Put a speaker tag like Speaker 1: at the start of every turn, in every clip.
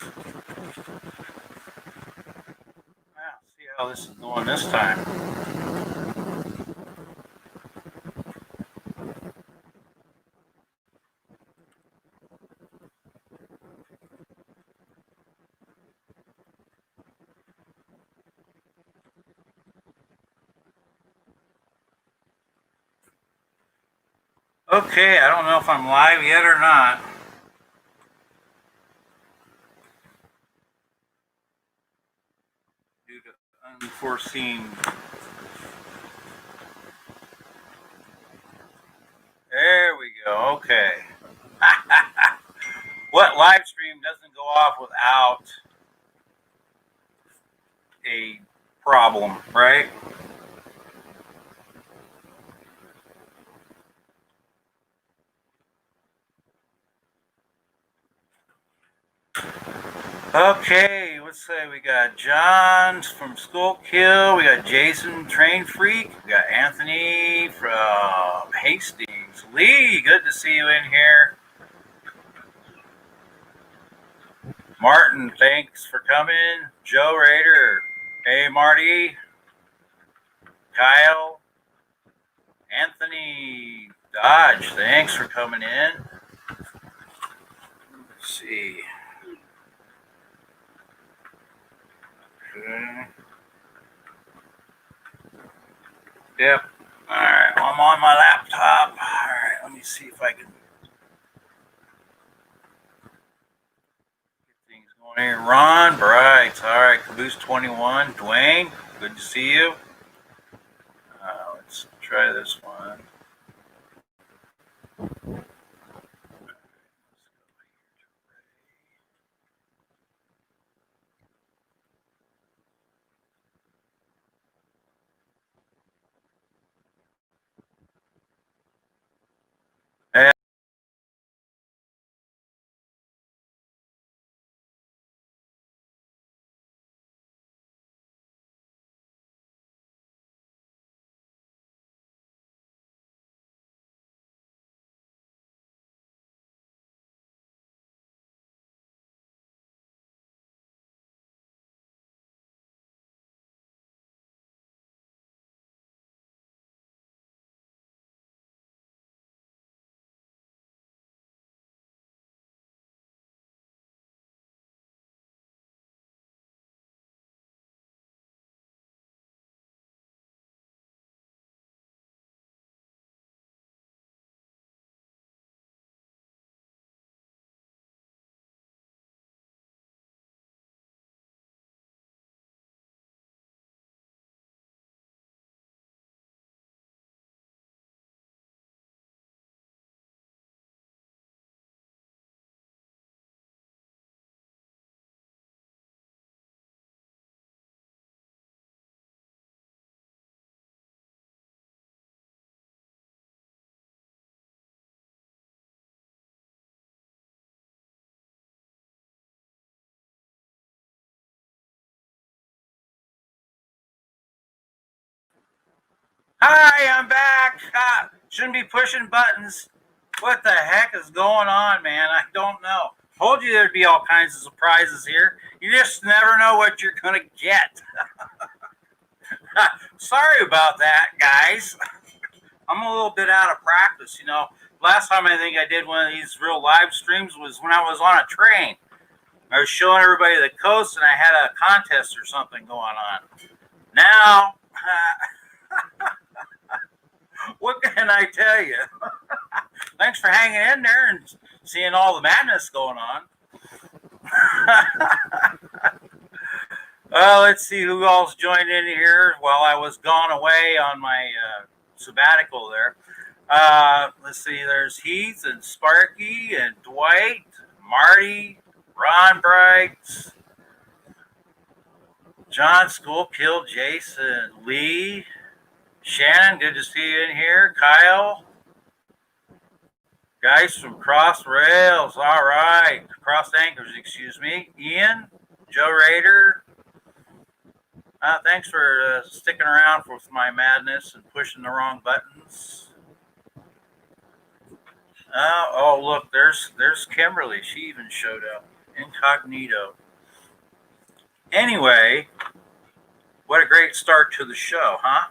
Speaker 1: Well, see how this is going this time. Okay, I don't know if I'm live yet or not. Due to unforeseen. There we go. Okay. What live stream doesn't go off without a problem, right? Okay, let's say we got John from Skullkill, we got Jason Train Freak, we got Anthony from Hastings. Lee, good to see you in here. Martin, thanks for coming. Joe Rader, hey Marty, Kyle, Anthony Dodge, thanks for coming in. Let's see. Okay. Yep. All right. I'm on my laptop. All right. Let me see if I can get things going here. Ron Bright. All right. Caboose 21. Dwayne. Good to see you. Let's try this one. Hey, hi, I'm back. Shouldn't be pushing buttons. What the heck is going on, man? I don't know. Told you there'd be all kinds of surprises here. You just never know what you're going to get. Sorry about that, guys. I'm a little bit out of practice. Last time I think I did one of these real live streams was when I was on a train. I was showing everybody the coast and I had a contest or something going on. Now, what can I tell you? Thanks for hanging in there and seeing all the madness going on. Well, let's see who else joined in here while I was gone away on my sabbatical there. Let's see, there's Heath and Sparky and Dwight, Marty, Ron Bright, John Schoolkill, Jason, Lee, Shannon, good to see you in here. Kyle, guys from Cross Rails, all right. Cross Anchors, excuse me. Ian, Joe Rader, thanks for sticking around for my madness and pushing the wrong buttons. Oh, look, there's Kimberly. She even showed up. Incognito. Anyway, what a great start to the show, huh?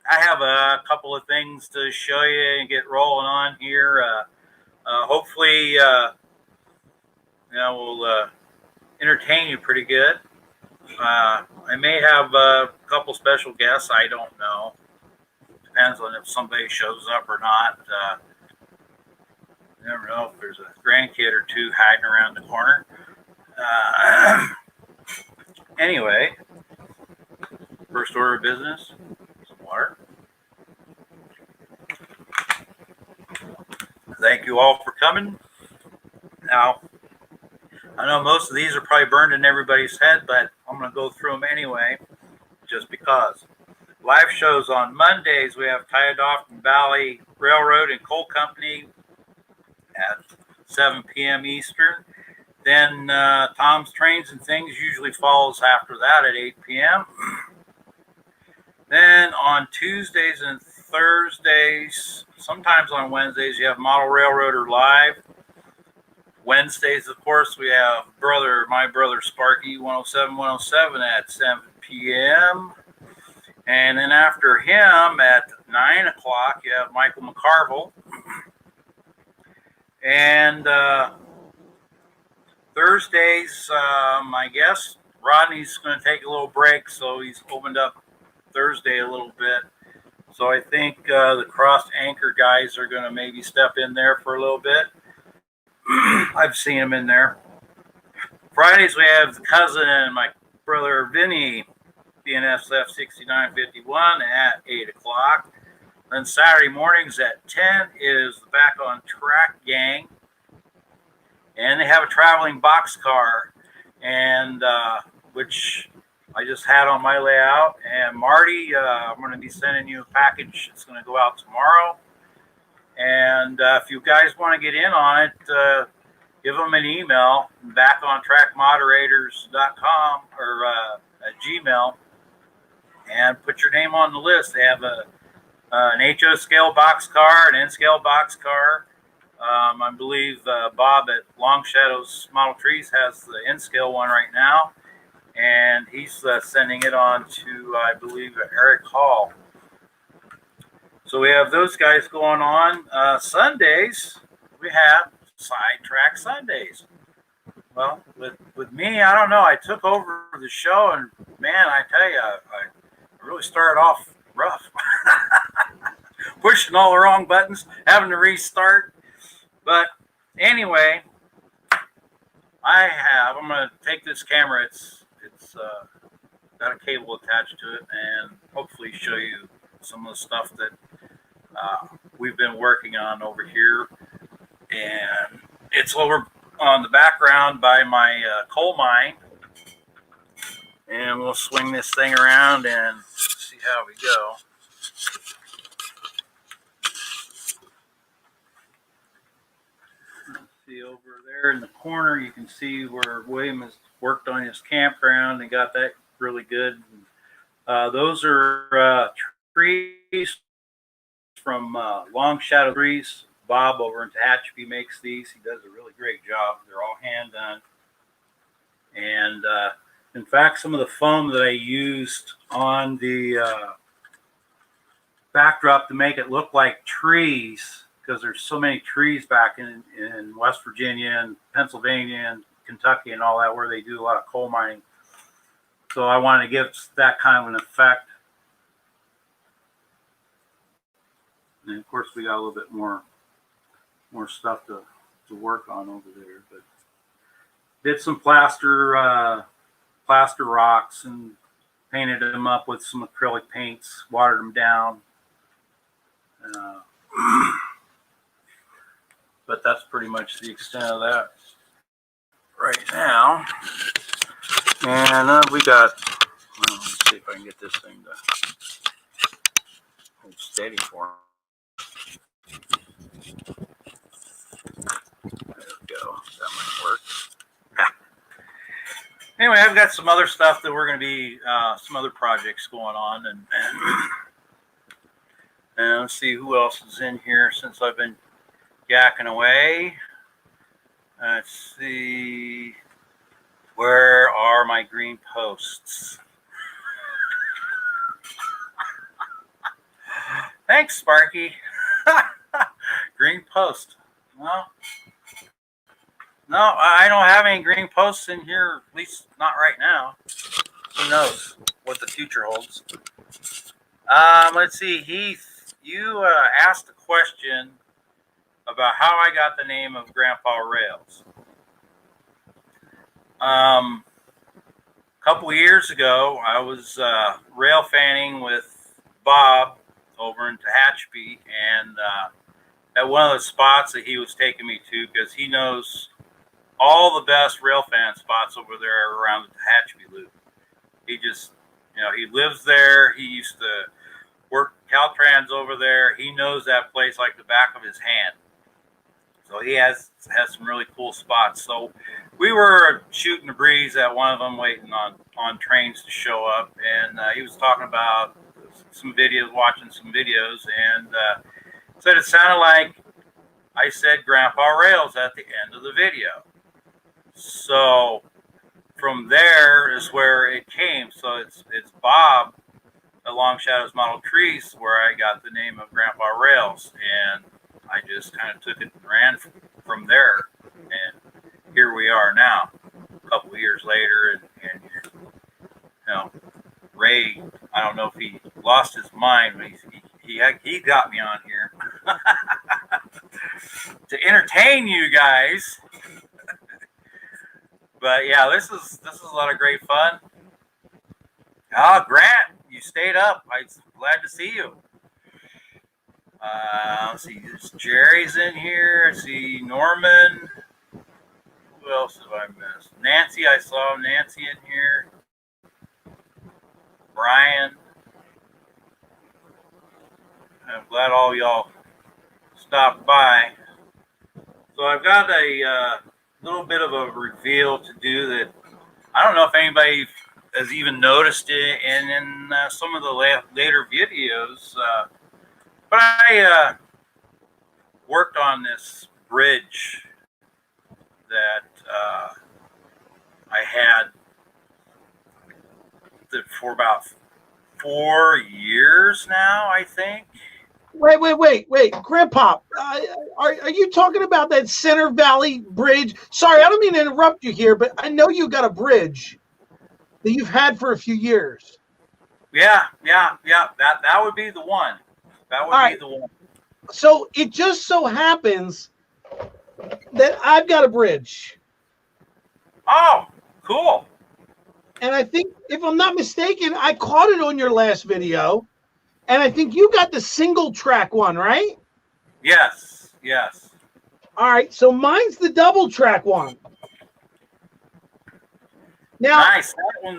Speaker 1: I have a couple of things to show you and get rolling on here. Hopefully, we'll entertain you pretty good. I may have a couple special guests. I don't know. Depends on if somebody shows up or not. You never know if there's a grandkid or two hiding around the corner. Anyway, first order of business, some water. Thank you all for coming. Now, I know most of these are probably burned in everybody's head, but I'm going to go through them anyway, just because. Live shows on Mondays, we have Tiadaghton Valley Railroad and Coal Company at 7 p.m. Eastern. Then Tom's Trains and Things usually follows after that at 8 p.m. Then on Tuesdays and Thursdays, sometimes on Wednesdays, you have Model Railroader Live. Wednesdays, of course, we have my brother Sparky 107 at 7 p.m. And then after him at 9 o'clock, you have Michael McCarville. And Thursdays, I guess Rodney's going to take a little break, so he's opened up Thursday a little bit. So I think the crossed anchor guys are going to maybe step in there for a little bit. I've seen them in there. Fridays, we have the cousin and my brother Vinny, BNSF 6951 at 8 o'clock. Then Saturday mornings at 10 is the Back on Track gang. And they have a traveling boxcar, and which I just had on my layout. And Marty, I'm going to be sending you a package. It's going to go out tomorrow. And if you guys want to get in on it, give them an email, backontrackmoderators.com or at Gmail, and put your name on the list. They have an HO scale boxcar, an N scale boxcar. I believe Bob at Long Shadows Model Trees has the N scale one right now, and he's sending it on to, I believe, Eric Hall. So we have those guys going on. Sundays, we have Sidetrack Sundays. Well, with me, I don't know. I took over the show, and man, I tell you, I really started off rough. Pushing all the wrong buttons, having to restart. But anyway, I'm going to take this camera. It's got a cable attached to it, and hopefully show you some of the stuff that we've been working on over here. And it's over on the background by my coal mine. And we'll swing this thing around and see how we go. See over there in the corner, you can see where William has worked on his campground and got that really good. Those are trees from Long Shadow Trees. Bob over in Tehachapi makes these. He does a really great job. They're all hand done. And in fact, some of the foam that I used on the backdrop to make it look like trees, because there's so many trees back in West Virginia and Pennsylvania and Kentucky and all that, where they do a lot of coal mining. So I wanted to give that kind of an effect. And of course, we got a little bit more stuff to work on over there. But did some plaster rocks and painted them up with some acrylic paints, watered them down. But that's pretty much the extent of that right now. And we got, well, let's see if I can get this thing to hold steady for him. There we go. That might work. Anyway, I've got some other stuff that we're going to be, some other projects going on, and let's see who else is in here since I've been yakking away. Let's see. Where are my green posts? Thanks, Sparky. Green post. No, I don't have any green posts in here, at least not right now. Who knows what the future holds? Let's see, Heath, you asked a question about how I got the name of Grandpa Rails. A couple years ago, I was rail fanning with Bob over in Tehachapi, and at one of the spots that he was taking me to, because he knows all the best rail fan spots over there around the Tehachapi Loop. He just, he lives there. He used to work Caltrans over there. He knows that place like the back of his hand. So he has some really cool spots. So we were shooting the breeze at one of them, waiting on trains to show up, and he was talking about some videos, watching some videos, and said it sounded like I said Grandpa Rails at the end of the video. So from there is where it came. So it's Bob at Long Shadows Model Trees where I got the name of Grandpa Rails, and I just kind of took it and ran from there, and here we are now, a couple of years later, and Ray, I don't know if he lost his mind, but he got me on here to entertain you guys. But yeah, this is a lot of great fun. Oh, Grant, you stayed up. I'm glad to see you. Let's see, Jerry's in here. I see Norman. Who else have I missed? Nancy, I saw Nancy in here. Brian. I'm glad all y'all stopped by. So I've got a little bit of a reveal to do that I don't know if anybody has even noticed it in some of the later videos. But I worked on this bridge that I had for about 4 years now, I think.
Speaker 2: Wait, Grandpa, are you talking about that Center Valley Bridge? Sorry, I don't mean to interrupt you here, but I know you got a bridge that you've had for a few years.
Speaker 1: Yeah. That would be the one. That would be the one.
Speaker 2: So it just so happens that I've got a bridge.
Speaker 1: Oh, cool.
Speaker 2: And I think, if I'm not mistaken, I caught it on your last video. And I think you got the single track one, right?
Speaker 1: Yes.
Speaker 2: All right, so mine's the double track one. Now,
Speaker 1: nice.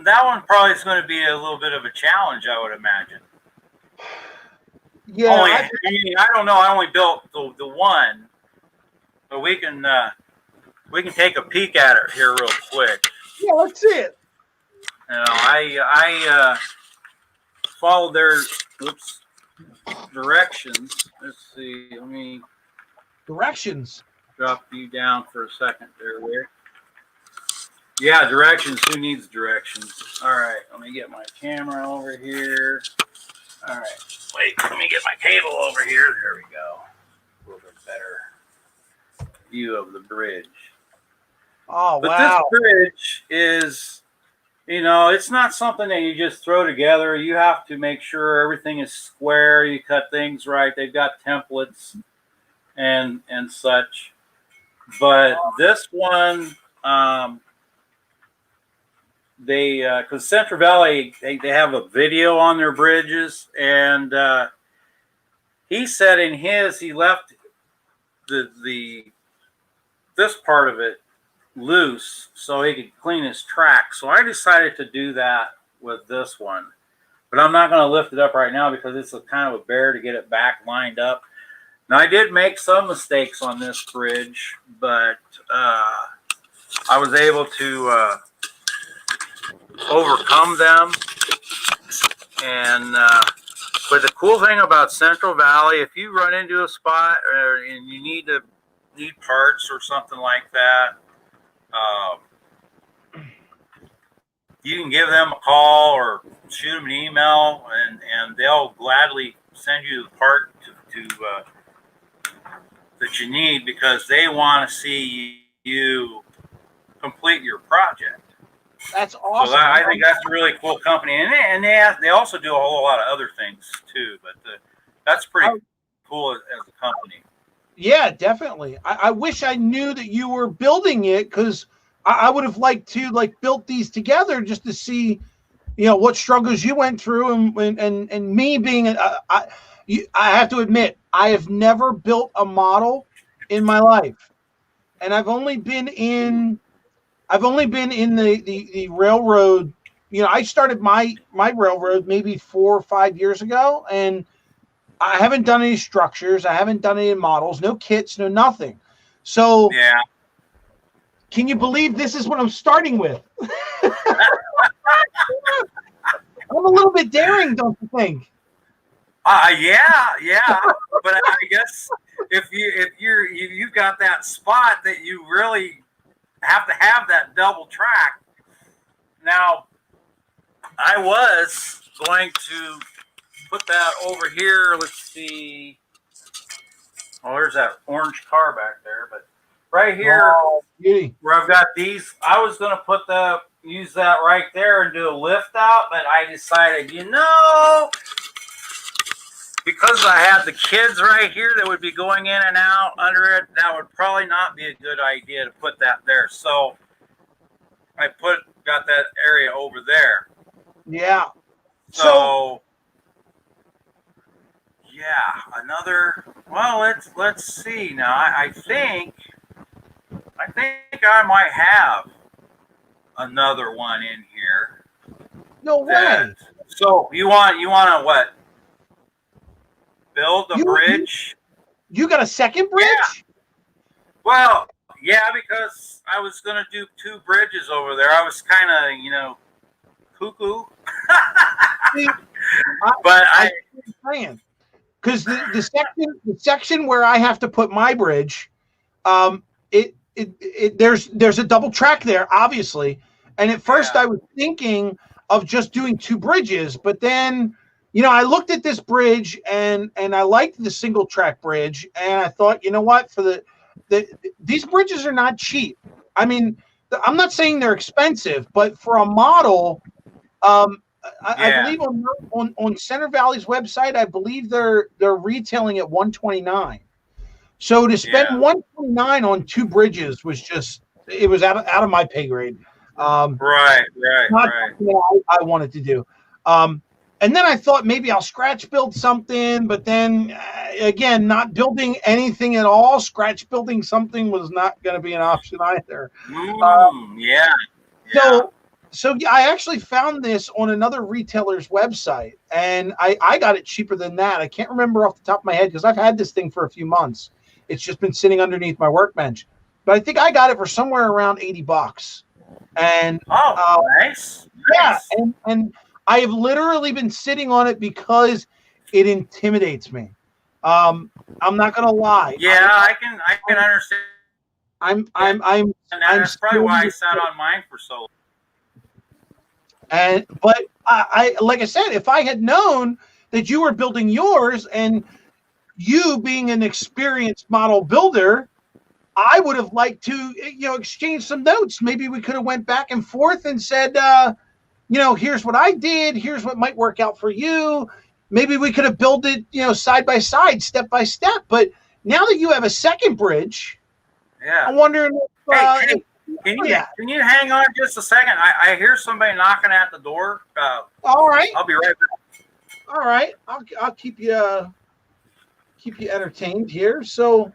Speaker 1: That one probably is going to be a little bit of a challenge, I would imagine.
Speaker 2: Yeah.
Speaker 1: I don't know. I only built the one, but we can take a peek at it here real quick.
Speaker 2: Yeah, let's see it.
Speaker 1: I followed their directions. Let's see. Let me
Speaker 2: directions.
Speaker 1: Drop you down for a second there, Rick. Yeah, directions. Who needs directions? All right, let me get my camera over here. All right, wait, let me get my table over here. There we go. A little bit better view of the bridge.
Speaker 2: Oh,
Speaker 1: but
Speaker 2: wow.
Speaker 1: This bridge is, it's not something that you just throw together. You have to make sure everything is square. You cut things right. They've got templates and such. But this one, because Central Valley, they have a video on their bridges, and he said in his, he left this part of it loose so he could clean his track. So I decided to do that with this one, but I'm not going to lift it up right now because it's a kind of a bear to get it back lined up. Now I did make some mistakes on this bridge, but I was able to overcome them, and But the cool thing about Central Valley, if you run into a spot and you need parts or something like that, you can give them a call or shoot them an email, and they'll gladly send you the part that you need, because they want to see you complete your project.
Speaker 2: That's awesome.
Speaker 1: So I think that's a really cool company, and they also do a whole lot of other things too. But that's pretty cool as a company.
Speaker 2: Yeah, definitely. I wish I knew that you were building it, because I would have liked to built these together just to see, what struggles you went through, and me being I have to admit, I have never built a model in my life, and I've only been in the railroad. I started my railroad maybe 4 or 5 years ago, and I haven't done any structures. I haven't done any models, no kits, no nothing. So
Speaker 1: yeah.
Speaker 2: Can you believe this is what I'm starting with? I'm a little bit daring, don't you think?
Speaker 1: Yeah. But I guess if you've got that spot that you really have to have that double track. Now, I was going to put that over here. Let's see. Oh, there's that orange car back there, but right here, where I've got these, I was going to use that right there and do a lift out, but I decided, because I had the kids right here that would be going in and out under it, that would probably not be a good idea to put that there. So I got that area over there.
Speaker 2: Yeah.
Speaker 1: So yeah, let's see now. I think I might have another one in here.
Speaker 2: No way.
Speaker 1: So you want to what? Build a bridge?
Speaker 2: You got a second bridge?
Speaker 1: Yeah. Well, yeah, because I was going to do 2 bridges over there. I was kind of, cuckoo. But
Speaker 2: because the section where I have to put my bridge, there's a double track there, obviously. And at first I was thinking of just doing 2 bridges, but then I looked at this bridge and I liked the single track bridge, and I thought, what, for these bridges are not cheap. I mean, I'm not saying they're expensive, but for a model, I believe on Center Valley's website, I believe they're retailing at $129. So to spend $129 on 2 bridges was it was out of my pay grade.
Speaker 1: Right.
Speaker 2: I wanted to do. And then I thought maybe I'll scratch build something, but then again, not building anything at all. Scratch building something was not going to be an option either. So I actually found this on another retailer's website, and I got it cheaper than that. I can't remember off the top of my head because I've had this thing for a few months. It's just been sitting underneath my workbench, but I think I got it for somewhere around $80. And
Speaker 1: nice.
Speaker 2: Yeah, and I have literally been sitting on it because it intimidates me. I'm not gonna lie.
Speaker 1: Yeah, I can understand. That's probably why I sat on mine for so long.
Speaker 2: But I like I said, if I had known that you were building yours, and you being an experienced model builder, I would have liked to exchange some notes. Maybe we could have went back and forth and said, here's what I did. Here's what might work out for you. Maybe we could have built it, side by side, step by step. But now that you have a second bridge, I'm wondering if,
Speaker 1: can you hang on just a second? I hear somebody knocking at the door.
Speaker 2: All right.
Speaker 1: I'll be right back.
Speaker 2: All right. I'll keep you entertained here. So,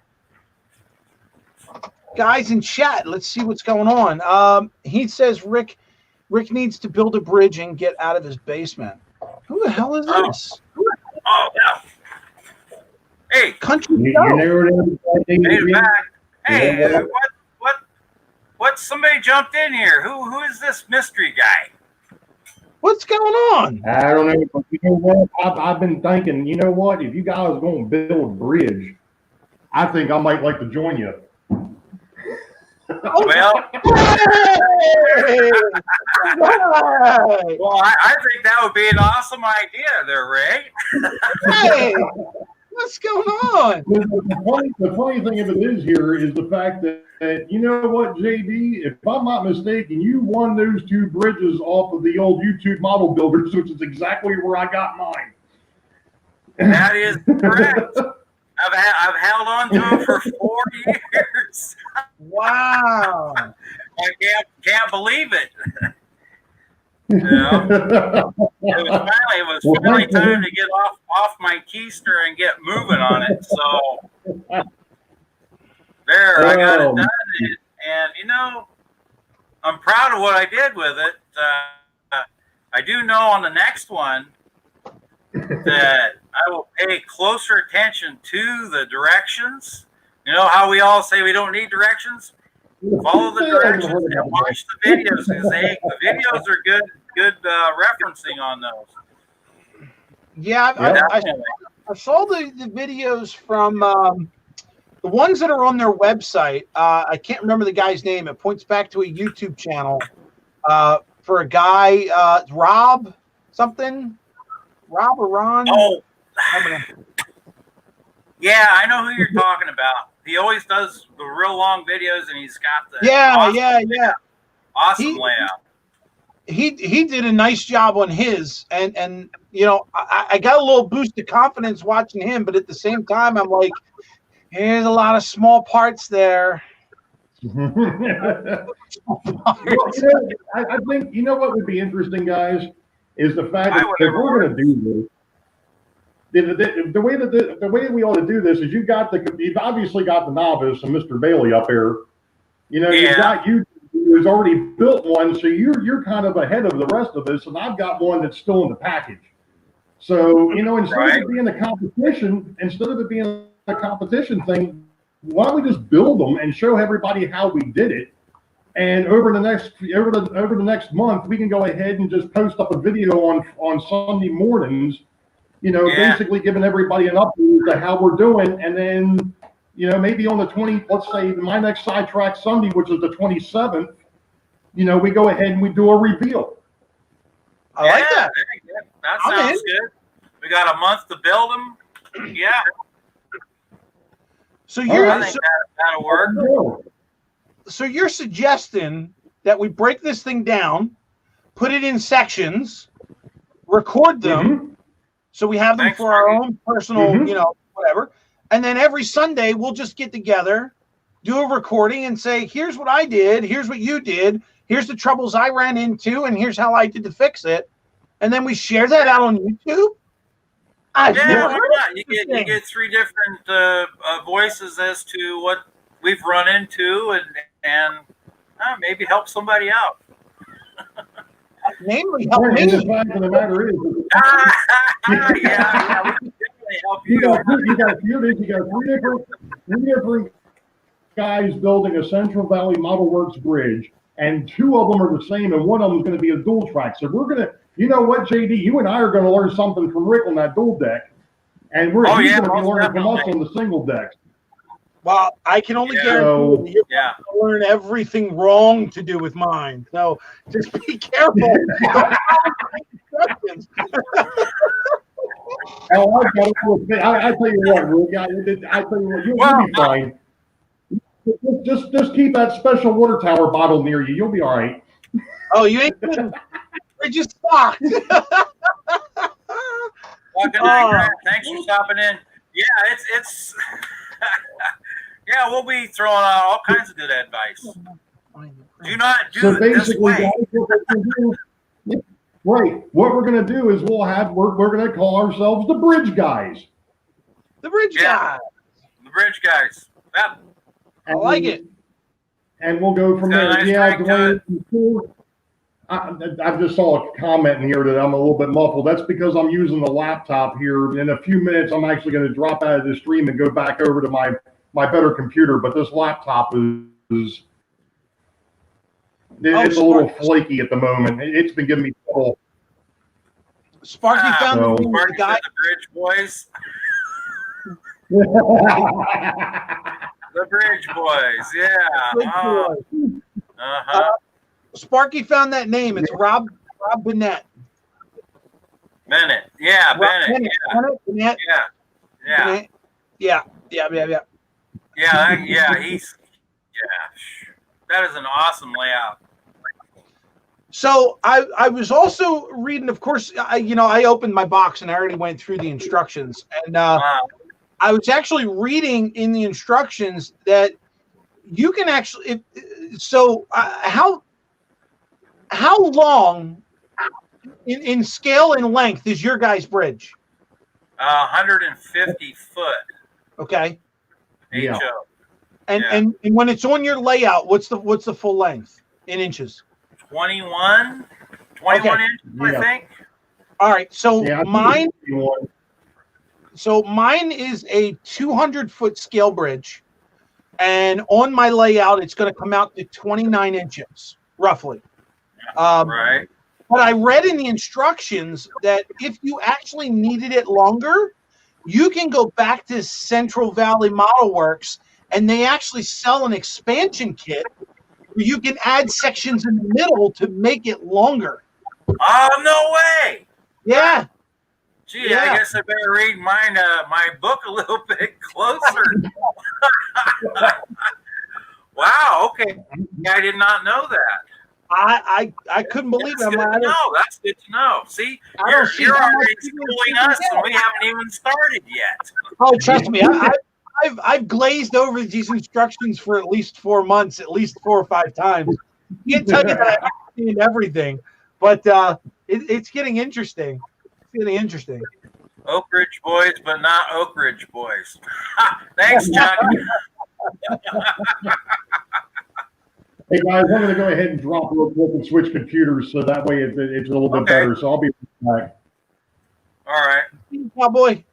Speaker 2: guys in chat, let's see what's going on. He says Rick needs to build a bridge and get out of his basement. Who the hell is this?
Speaker 1: Oh, yeah. Hey,
Speaker 2: country.
Speaker 1: Hey, back. Hey, what? Somebody jumped in here. Who is this mystery guy?
Speaker 2: What's going on?
Speaker 3: I don't know, but you know what? I've been thinking, you know what? If you guys are going to build a bridge, I think I might like to join you.
Speaker 1: Well,
Speaker 2: Hey! Right.
Speaker 1: well, I think that would be an awesome idea there, Ray.
Speaker 2: Hey, what's going on?
Speaker 3: The funny thing of it is here is the fact that you know what, JD, if I'm not mistaken, you won those 2 bridges off of the old YouTube model builders, which is exactly where I got mine.
Speaker 1: That is correct. I've held on to it for 4 years.
Speaker 2: Wow.
Speaker 1: I can't believe it. You know, it was finally time to get off my keister and get moving on it. So there, I got it done, and you know, I'm proud of what I did with it. I do know on the next one that I will pay closer attention to the directions. You know how we all say we don't need directions? Follow the directions and watch the videos, because the videos are good referencing on those.
Speaker 2: Yeah, I saw the videos from the ones that are on their website. I can't remember the guy's name. It points back to a YouTube channel for a guy, Rob something. Rob or Ron?
Speaker 1: Oh, yeah, I know who you're talking about. He always does the real long videos, and he's got the awesome layout.
Speaker 2: He did a nice job on his, and you know, I got a little boost of confidence watching him, but at the same time, I'm like, there's a lot of small parts there.
Speaker 3: Well, I think, you know what would be interesting, guys, is the fact that if we're going to do this, the way we ought to do this is you've obviously got the novice and Mr. Bailey up here. You know, you've got you who's already built one, so you're kind of ahead of the rest of us, and I've got one that's still in the package. So, you know, instead of it being a competition thing, why don't we just build them and show everybody how we did it? And over the next month, we can go ahead and just post up a video on Sunday mornings, you know, basically giving everybody an update to how we're doing. And then, you know, maybe on the 20th, let's say my next Sidetrack Sunday, which is the 27th, you know, we go ahead and we do a reveal.
Speaker 2: I like that.
Speaker 1: That sounds good. We got a month to build them. Yeah.
Speaker 2: So you're
Speaker 1: I think that'll work.
Speaker 2: So you're suggesting that we break this thing down, put it in sections, record them, so we have them for our own personal, you know, whatever. And then every Sunday we'll just get together, do a recording, and say, here's what I did, here's what you did, here's the troubles I ran into, and here's how I did to fix it. And then we share that out on YouTube.
Speaker 1: You get 3 different voices as to what we've run into, and maybe help somebody out.
Speaker 2: Namely, help me.
Speaker 3: The fact of the matter is,
Speaker 1: we can definitely help you.
Speaker 3: You got 3 different guys building a Central Valley Model Works bridge, and 2 of them are the same, and one of them is going to be a dual track. So we're going to, you know what, JD, you and I are going to learn something from Rick on that dual deck, and he's going to be learning from us on the single deck.
Speaker 2: Well, I can only guarantee you're going to learn everything wrong to do with mine. So just be careful.
Speaker 3: I tell you what, Rick, you'll be fine. Just keep that special water tower bottle near you. You'll be all right.
Speaker 2: Oh, you ain't kidding. We're just fucked.
Speaker 1: Well, good night, Grant. Thanks for stopping in. Yeah, it's yeah, we'll be throwing out all kinds of good advice. Do not do it this way.
Speaker 3: Guys, right. What we're going to do is we're going to call ourselves the Bridge Guys.
Speaker 2: The Bridge Guys.
Speaker 1: The Bridge Guys. Yep.
Speaker 2: I like it.
Speaker 3: And we'll go from there. I just saw a comment in here that I'm a little bit muffled. That's because I'm using the laptop here. In a few minutes, I'm actually going to drop out of the stream and go back over to my better computer. But this laptop is a little flaky at the moment. It's been giving me trouble.
Speaker 2: Sparky
Speaker 1: Ah,
Speaker 2: found
Speaker 3: so-
Speaker 2: the name of the
Speaker 1: Sparky's
Speaker 2: guy.
Speaker 1: and the Bridge Boys. The Bridge Boys, yeah.
Speaker 2: Bridge
Speaker 1: Uh
Speaker 2: Boy.
Speaker 1: huh.
Speaker 2: Sparky found that name. It's Rob Bennett.
Speaker 1: Bennett, yeah,
Speaker 2: Rob
Speaker 1: Bennett,
Speaker 2: Bennett.
Speaker 1: yeah, yeah,
Speaker 2: Bennett. Yeah.
Speaker 1: yeah, he's that is an awesome layout.
Speaker 2: So I was also reading, of course, I opened my box and I already went through the instructions, and I was actually reading in the instructions that you can actually. How long in scale and length is your guys' bridge?
Speaker 1: 150 foot
Speaker 2: Okay,
Speaker 3: Yeah.
Speaker 1: HO.
Speaker 2: and
Speaker 1: Yeah.
Speaker 2: and when it's on your layout, what's the full length in inches?
Speaker 1: 21
Speaker 2: Okay.
Speaker 1: inches, I
Speaker 3: Yeah.
Speaker 1: think.
Speaker 2: All right, so
Speaker 3: Yeah, I think
Speaker 2: mine.
Speaker 3: it's 21.
Speaker 2: So mine is a 200-foot scale bridge, and on my layout, it's going to come out to 29 inches, roughly.
Speaker 1: Right.
Speaker 2: But I read in the instructions that if you actually needed it longer, you can go back to Central Valley Model Works, and they actually sell an expansion kit where you can add sections in the middle to make it longer.
Speaker 1: Oh, no way.
Speaker 2: Yeah.
Speaker 1: Gee,
Speaker 2: Yeah.
Speaker 1: I guess I better read my book a little bit closer. Wow. Okay. I did not know that.
Speaker 2: I couldn't believe
Speaker 1: That's
Speaker 2: it.
Speaker 1: good to know. That's good to know. See,
Speaker 2: I don't see
Speaker 1: you're
Speaker 2: how much
Speaker 1: already
Speaker 2: people
Speaker 1: schooling
Speaker 2: can
Speaker 1: us,
Speaker 2: get.
Speaker 1: and we haven't even started yet.
Speaker 2: Oh, trust me, I've glazed over these instructions for at least 4 months, at least 4 or 5 times. I can't tell you that I understand everything, but it's getting interesting. It's getting interesting.
Speaker 1: Oak Ridge Boys, but not Oak Ridge Boys. Thanks, Chuck.
Speaker 3: Hey guys, I'm going to go ahead and drop real quick and switch computers so that way it's a little bit
Speaker 1: Okay.
Speaker 3: better. So I'll be right back.
Speaker 1: All right.
Speaker 2: Cowboy.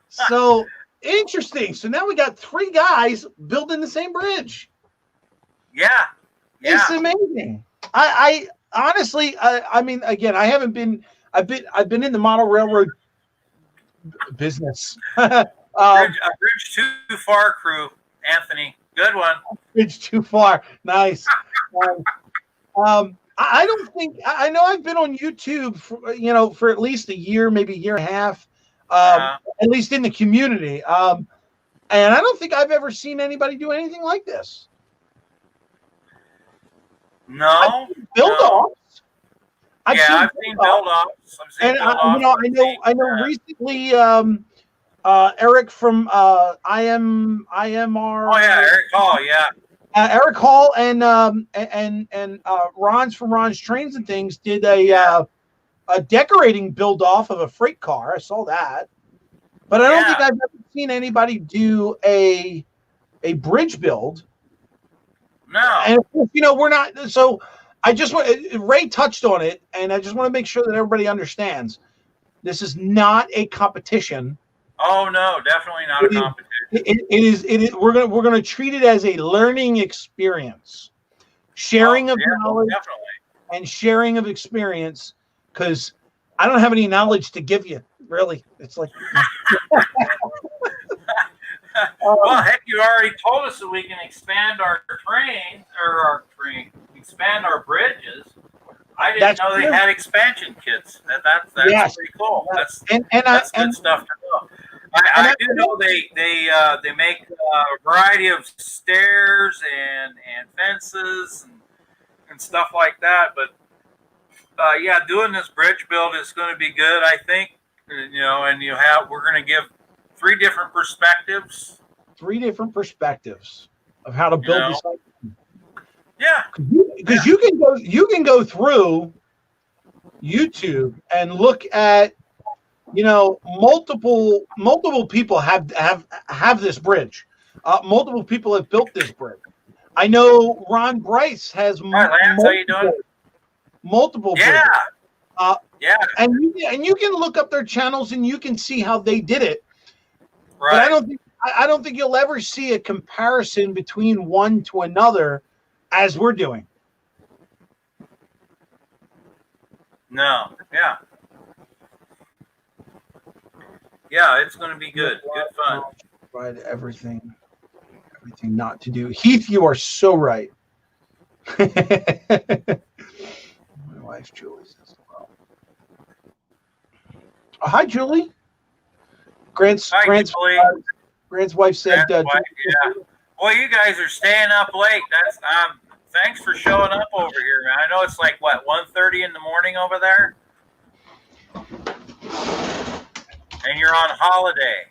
Speaker 2: So interesting. So now we got 3 guys building the same bridge.
Speaker 1: Yeah.
Speaker 2: It's
Speaker 1: Yeah.
Speaker 2: amazing. I honestly, I mean, again, I haven't been. I've been in the model railroad business.
Speaker 1: Bridge Too Far crew, Anthony. Good one.
Speaker 2: Bridge too far. Nice. I don't think I know. I've been on YouTube for at least a year, maybe a year and a half. At least in the community. And I don't think I've ever seen anybody do anything like this.
Speaker 1: No.
Speaker 2: Build offs.
Speaker 1: I've seen build-offs.
Speaker 2: And I know recently Eric from IMR.
Speaker 1: Oh yeah, Eric Hall. Yeah.
Speaker 2: Eric Hall and Ron's from Ron's Trains and Things did a decorating build off of a freight car. I saw that, but I don't think I've ever seen anybody do a bridge build.
Speaker 1: No.
Speaker 2: And of course, we're not. So I just want Ray touched on it, and I just want to make sure that everybody understands this is not a competition.
Speaker 1: Oh no, definitely not a competition.
Speaker 2: It is. We're gonna treat it as a learning experience, sharing of knowledge
Speaker 1: definitely.
Speaker 2: and sharing of experience. Because I don't have any knowledge to give you. Really, it's like.
Speaker 1: Well, heck, you already told us that we can expand our expand our bridges. I didn't know they had expansion kits. That's pretty cool. That's good stuff to know. I do know they make a variety of stairs and fences and stuff like that. But doing this bridge build is going to be good, I think. And we're going to give 3 different perspectives.
Speaker 2: 3 different perspectives of how to build this.
Speaker 1: Yeah,
Speaker 2: because you can go through YouTube and look at multiple people have this bridge. Multiple people have built this bridge. I know Ron Bryce has
Speaker 1: Lance, how you doing?
Speaker 2: Multiple
Speaker 1: yeah
Speaker 2: bridges. And you can look up their channels and you can see how they did it.
Speaker 1: Right.
Speaker 2: But I don't think you'll ever see a comparison between one to another as we're doing.
Speaker 1: No. Yeah. Yeah, it's going to be good. Good fun.
Speaker 2: Provide everything not to do. Heath, you are so right. My wife Julie says hello. Oh, hi, Julie. Grant's
Speaker 1: Julie.
Speaker 2: Grant's wife said.
Speaker 1: Yeah. Well, you guys are staying up late. That's thanks for showing up over here, man. I know it's like what 1:30 in the morning over there, and you're on holiday.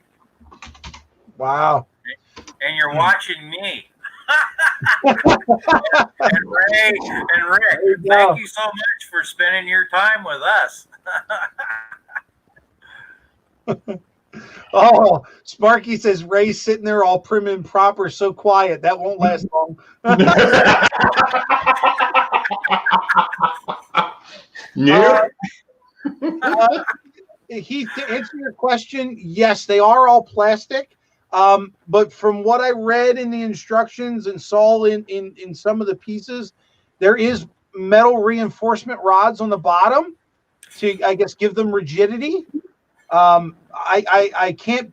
Speaker 2: Wow.
Speaker 1: And you're watching me. And Ray and Rick, thank you so much for spending your time with us.
Speaker 2: Oh, Sparky says Ray's sitting there all prim and proper, so quiet. That won't last long.
Speaker 3: Yeah.
Speaker 2: Heath, to answer your question, yes, they are all plastic. But from what I read in the instructions and saw in some of the pieces, there is metal reinforcement rods on the bottom to, I guess, give them rigidity. I can't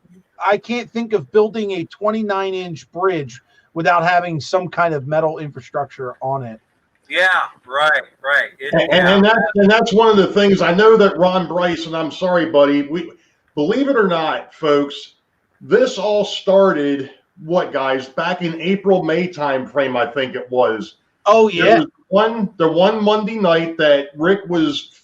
Speaker 2: think of building a 29-inch bridge without having some kind of metal infrastructure on it.
Speaker 1: Yeah, right.
Speaker 3: And that's one of the things. I know that Ron Bryce, and I'm sorry, buddy, believe it or not, folks, this all started, guys, back in April, May time frame, I think it was.
Speaker 2: Oh, yeah.
Speaker 3: The one Monday night that Rick was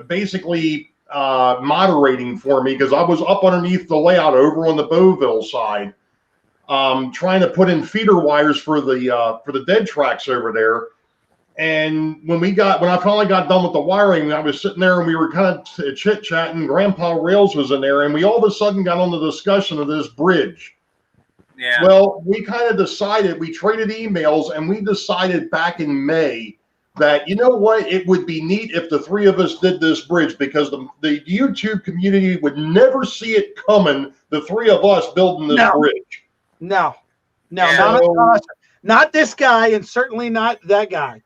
Speaker 3: basically moderating for me, because I was up underneath the layout over on the Beauville side, trying to put in feeder wires for the dead tracks over there. And when I finally got done with the wiring, I was sitting there and we were kind of chit-chatting. Grandpa Rails was in there, and we all of a sudden got on the discussion of this bridge.
Speaker 1: Yeah.
Speaker 3: Well, we kind of decided, we traded emails, and we decided back in May that, you know what, it would be neat if the three of us did this bridge, because the YouTube community would never see it coming, the three of us building this bridge.
Speaker 2: No,
Speaker 1: Yeah.
Speaker 2: not this guy, and certainly not that guy.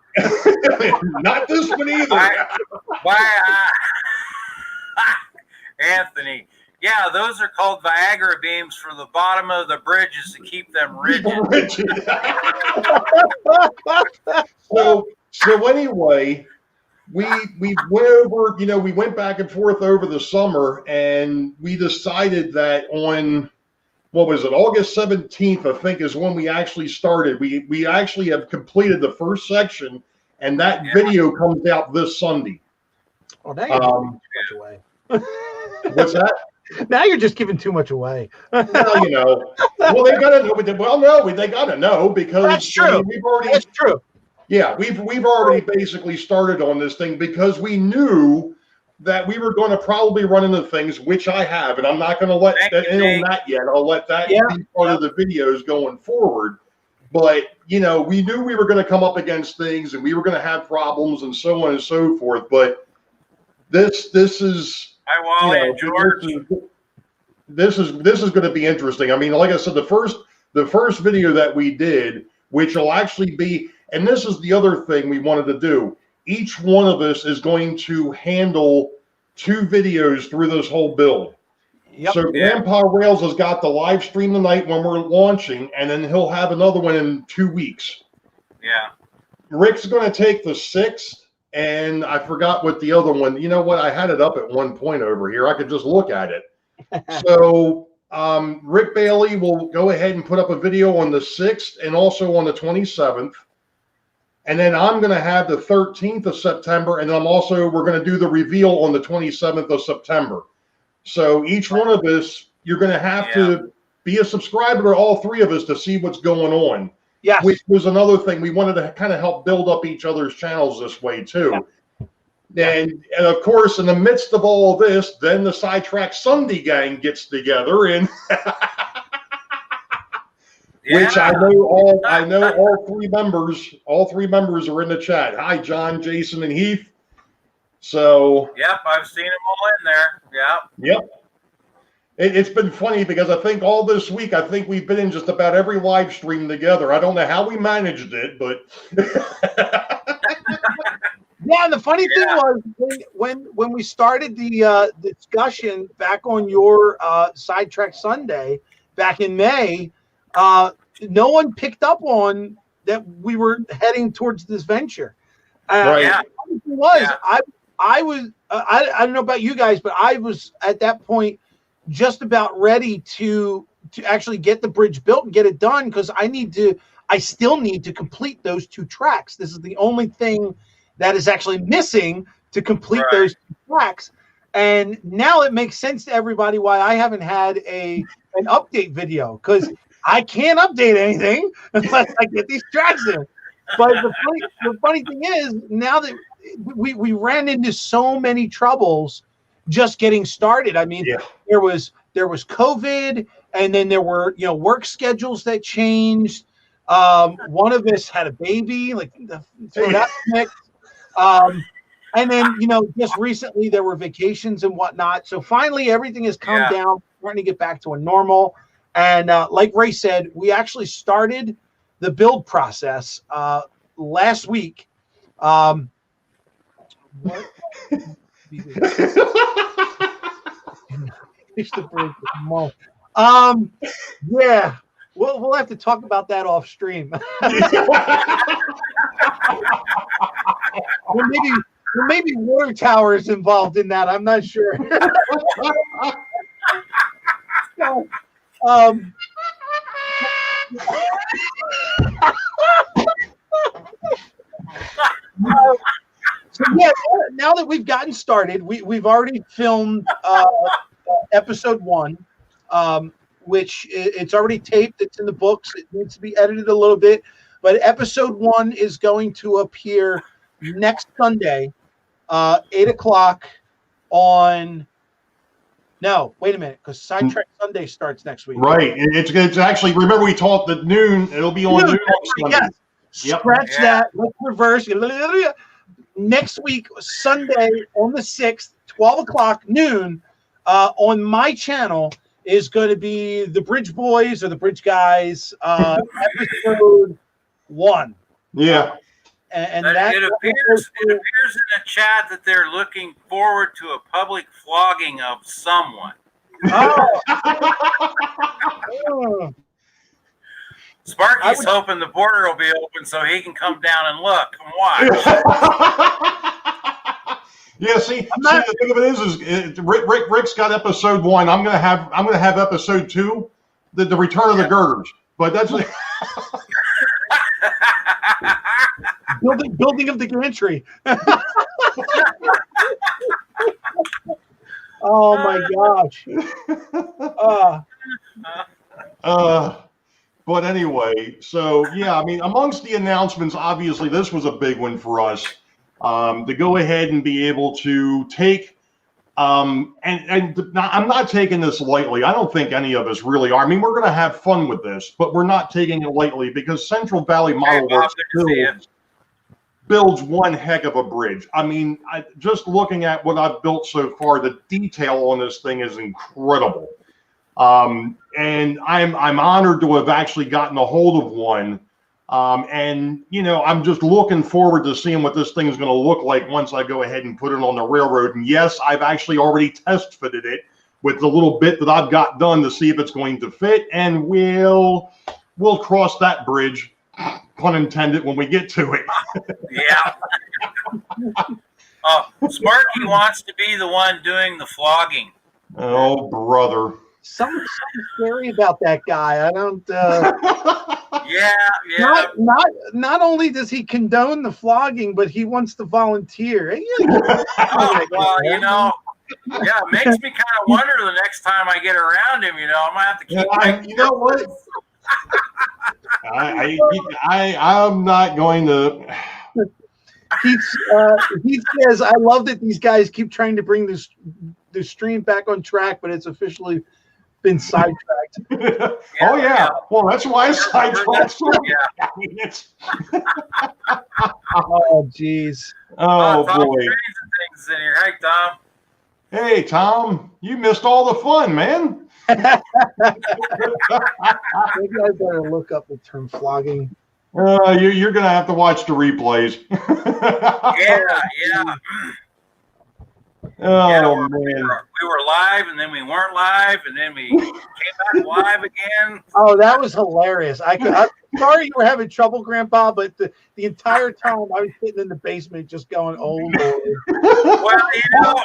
Speaker 3: Not this one either.
Speaker 1: Anthony. Yeah, those are called Viagra beams for the bottom of the bridges to keep them rigid.
Speaker 3: So anyway, we went over, we went back and forth over the summer, and we decided that on, August 17th, I think, is when we actually started. We actually have completed the first section, and that video comes out this Sunday.
Speaker 2: Oh, now you're giving too much away.
Speaker 3: What's that?
Speaker 2: Now you're just giving too much away.
Speaker 3: Well, they gotta know. They gotta know, because
Speaker 2: that's true. That's true.
Speaker 3: Yeah, we've already basically started on this thing, because we knew that we were going to probably run into things, which I have, and I'm not going to let in on that yet. I'll let that be part of the videos going forward. But, we knew we were going to come up against things, and we were going to have problems, and so on and so forth. But this is,
Speaker 1: hi, Wally and George.
Speaker 3: This is going to be interesting. I mean, like I said, the first video that we did, which will actually be, and this is the other thing we wanted to do, each one of us is going to handle 2 videos through this whole build.
Speaker 2: Yep.
Speaker 3: So Grandpa Rails has got the live stream tonight when we're launching, and then he'll have another one in 2 weeks.
Speaker 1: Yeah.
Speaker 3: Rick's going to take the 6th, and I forgot what the other one, you know what, I had it up at one point over here. I could just look at it. So Rick Bailey will go ahead and put up a video on the 6th and also on the 27th. And then I'm going to have the 13th of September, and then we're going to do the reveal on the 27th of September. So each one of us, you're going to have to be a subscriber to all 3 of us to see what's going on.
Speaker 2: Yes.
Speaker 3: Which was another thing. We wanted to kind of help build up each other's channels this way too. Yeah. And of course, in the midst of all of this, then the Sidetrack Sunday gang gets together, and which I know all three members are in the chat. Hi, John, Jason, and Heath. So
Speaker 1: yep, I've seen them all in there.
Speaker 3: Yep. It's been funny, because I think all this week, we've been in just about every live stream together. I don't know how we managed it, but
Speaker 2: Yeah, and the funny thing was when we started the discussion back on your Sidetrack Sunday back in May, no one picked up on that we were heading towards this venture.
Speaker 3: Right.
Speaker 1: Yeah.
Speaker 2: The thing was,
Speaker 1: Yeah.
Speaker 2: I was I don't know about you guys, but I was at that point just about ready to actually get the bridge built and get it done because I still need to complete those 2 tracks. This is the only thing that is actually missing to complete
Speaker 1: Right.
Speaker 2: those 2 tracks. And now it makes sense to everybody why I haven't had an update video because I can't update anything unless I get these tracks in. But the funny thing is now that we ran into so many troubles just getting started. I mean, there was COVID, and then there were work schedules that changed. One of us had a baby, so that mixed. And then just recently there were vacations and whatnot. So finally everything has calmed down, starting to get back to a normal. And like Ray said, we actually started the build process last week. Yeah, we'll have to talk about that off stream. Or maybe water towers involved in that. I'm not sure. So yeah, now that we've gotten started, we've already filmed episode 1, which it's already taped. It's in the books. It needs to be edited a little bit, but episode 1 is going to appear next Sunday, 8:00 on. No, wait a minute, because Sidetrack Sunday starts next week.
Speaker 3: Right. It's actually, remember we talked at noon. It'll be on noon on Sunday.
Speaker 2: Yes. Scratch that. Let's reverse. Next week, Sunday on the 6th, 12:00 noon, on my channel is going to be the Bridge Boys or the Bridge Guys, episode 1.
Speaker 3: Yeah.
Speaker 2: And
Speaker 1: it appears in the chat that they're looking forward to a public flogging of someone.
Speaker 2: Oh.
Speaker 1: Sparky's hoping the border will be open so he can come down and look and watch.
Speaker 3: Yeah, see, the thing of it is Rick's got episode 1. I'm gonna have episode 2, the return of the girders. But that's
Speaker 2: building of the gantry. Oh my gosh.
Speaker 3: But anyway, so yeah, I mean, amongst the announcements, obviously this was a big one for us, to go ahead and be able to take, I'm not taking this lightly. I don't think any of us really are. I mean, we're going to have fun with this, but we're not taking it lightly because Central Valley Model Works builds one heck of a bridge. I mean, just looking at what I've built so far, the detail on this thing is incredible. And I'm honored to have actually gotten a hold of one. And I'm just looking forward to seeing what this thing is going to look like once I go ahead and put it on the railroad. And yes, I've actually already test fitted it with the little bit that I've got done to see if it's going to fit. And we'll cross that bridge, pun intended, when we get to it.
Speaker 1: Yeah. Sparky wants to be the one doing the flogging.
Speaker 3: Oh, brother.
Speaker 2: Something scary about that guy. I don't.
Speaker 1: Yeah.
Speaker 2: Not only does he condone the flogging, but he wants to volunteer.
Speaker 1: Well, it makes me kind of wonder the next time I get around him. I'm gonna have to keep.
Speaker 3: You know what? I'm not going to.
Speaker 2: He says, "I love that these guys keep trying to bring this stream back on track, but it's officially been sidetracked."
Speaker 3: Oh yeah. Well, that's why it's sidetracked.
Speaker 1: Yeah.
Speaker 3: I mean, it's.
Speaker 2: Oh jeez.
Speaker 3: Oh
Speaker 1: Tom,
Speaker 3: boy.
Speaker 1: things in here. Hey Tom.
Speaker 3: Hey Tom, you missed all the fun, man.
Speaker 2: Maybe I better look up the term flogging.
Speaker 4: You're going to have to watch the replays.
Speaker 1: Yeah.
Speaker 4: Oh, man.
Speaker 1: We were live, and then we weren't live, and then we came back live again.
Speaker 2: Oh, that was hilarious. I'm sorry you were having trouble, Grandpa, but the entire time I was sitting in the basement just going, oh, Lord.
Speaker 1: Well,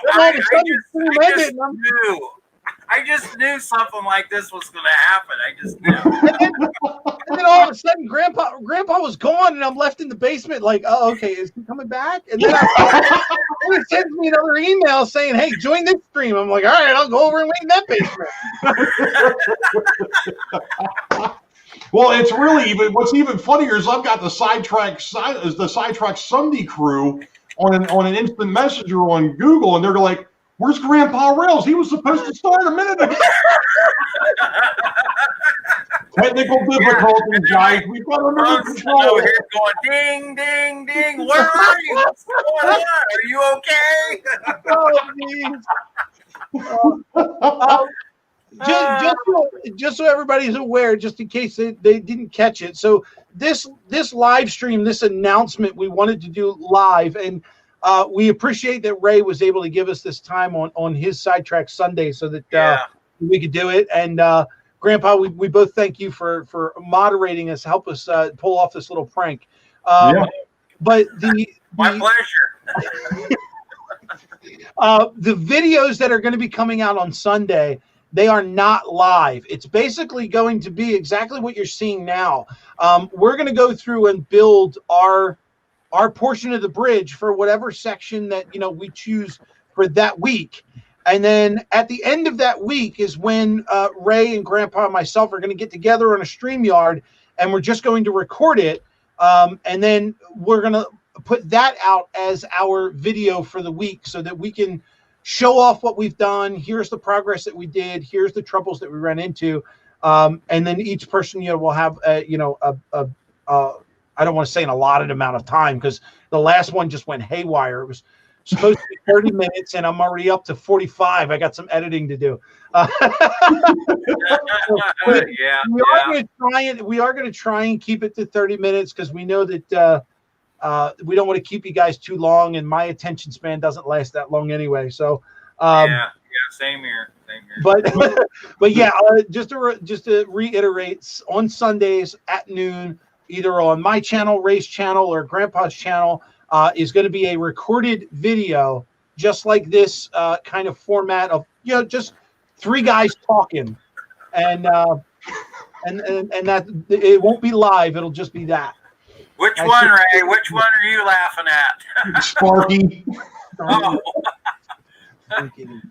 Speaker 1: I just knew something like this was going to happen. I just knew.
Speaker 2: And then all of a sudden, Grandpa was gone, and I'm left in the basement like, oh, okay, is he coming back? And then he sends me another email saying, hey, join this stream. I'm like, all right, I'll go over and wait in that basement.
Speaker 4: Well, it's really what's even funnier is I've got the Sidetrack Sunday crew on an instant messenger on Google, and they're like, where's Grandpa Rails? He was supposed to start a minute ago. Technical difficulties, guys. We've got under control.
Speaker 1: Here going ding, ding, ding. Where are you? What's going on? Are you okay?
Speaker 2: Just so everybody's aware, just in case they didn't catch it. So this live stream, this announcement, we wanted to do live, and we appreciate that Ray was able to give us this time on his Sidetrack Sunday so that we could do it. And Grandpa, we both thank you for moderating us, help us pull off this little prank. But
Speaker 1: my pleasure.
Speaker 2: The videos that are going to be coming out on Sunday, they are not live. It's basically going to be exactly what you're seeing now. We're going to go through and build our portion of the bridge for whatever section that we choose for that week. And then at the end of that week is when Ray and Grandpa and myself are going to get together on a StreamYard, and we're just going to record it. And then we're going to put that out as our video for the week so that we can show off what we've done. Here's the progress that we did. Here's the troubles that we ran into. And then each person, will have, I don't want to say an allotted amount of time because the last one just went haywire. It was supposed to be 30 minutes, and I'm already up to 45. I got some editing to do. We are going to try and keep it to 30 minutes because we know that we don't want to keep you guys too long, and my attention span doesn't last that long anyway. So,
Speaker 1: same here.
Speaker 2: But yeah, just to reiterate, on Sundays at noon, either on my channel, Ray's channel, or Grandpa's channel, is going to be a recorded video, just like this kind of format of just three guys talking, and that it won't be live. It'll just be that.
Speaker 1: Which one, Ray? Which one are you laughing at?
Speaker 4: Sparky.
Speaker 1: Oh.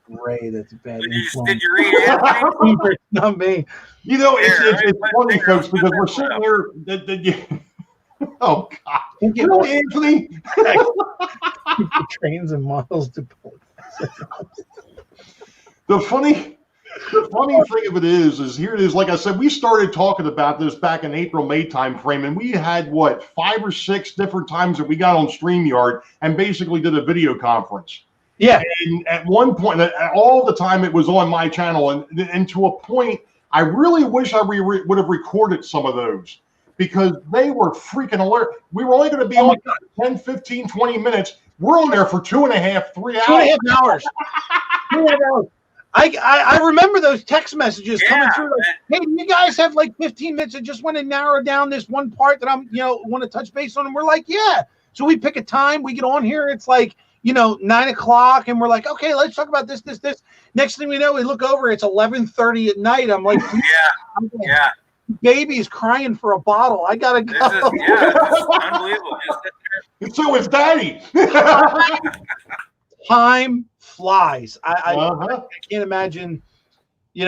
Speaker 2: Ray, that's bad.
Speaker 1: Did you read it?
Speaker 2: Not me.
Speaker 4: It's funny, folks, because we're sitting there. Oh God! Really, Anthony?
Speaker 2: Trains and models to pull.
Speaker 4: The funny thing of it is here it is. Like I said, we started talking about this back in April-May time frame, and we had 5 or 6 different times that we got on StreamYard and basically did a video conference.
Speaker 2: Yeah.
Speaker 4: And at one point, all the time it was on my channel, and to a point, I really wish I would have recorded some of those because they were freaking alert. We were only going to be on 10, 15, 20 minutes. We're on there for 2.5, 3 hours.
Speaker 2: 2.5 hours. 2.5 hours. I remember those text messages coming through. Like, hey, you guys have 15 minutes. I just want to narrow down this one part that I'm, want to touch base on. And we're like, yeah. So we pick a time. We get on here. It's 9 o'clock, and we're like, okay, let's talk about this. Next thing we know, we look over. It's 11:30 at night. I'm like,
Speaker 1: yeah.
Speaker 2: Baby's crying for a bottle. I gotta go.
Speaker 1: This is unbelievable.
Speaker 4: And so is Daddy.
Speaker 2: Time flies. I can't imagine. We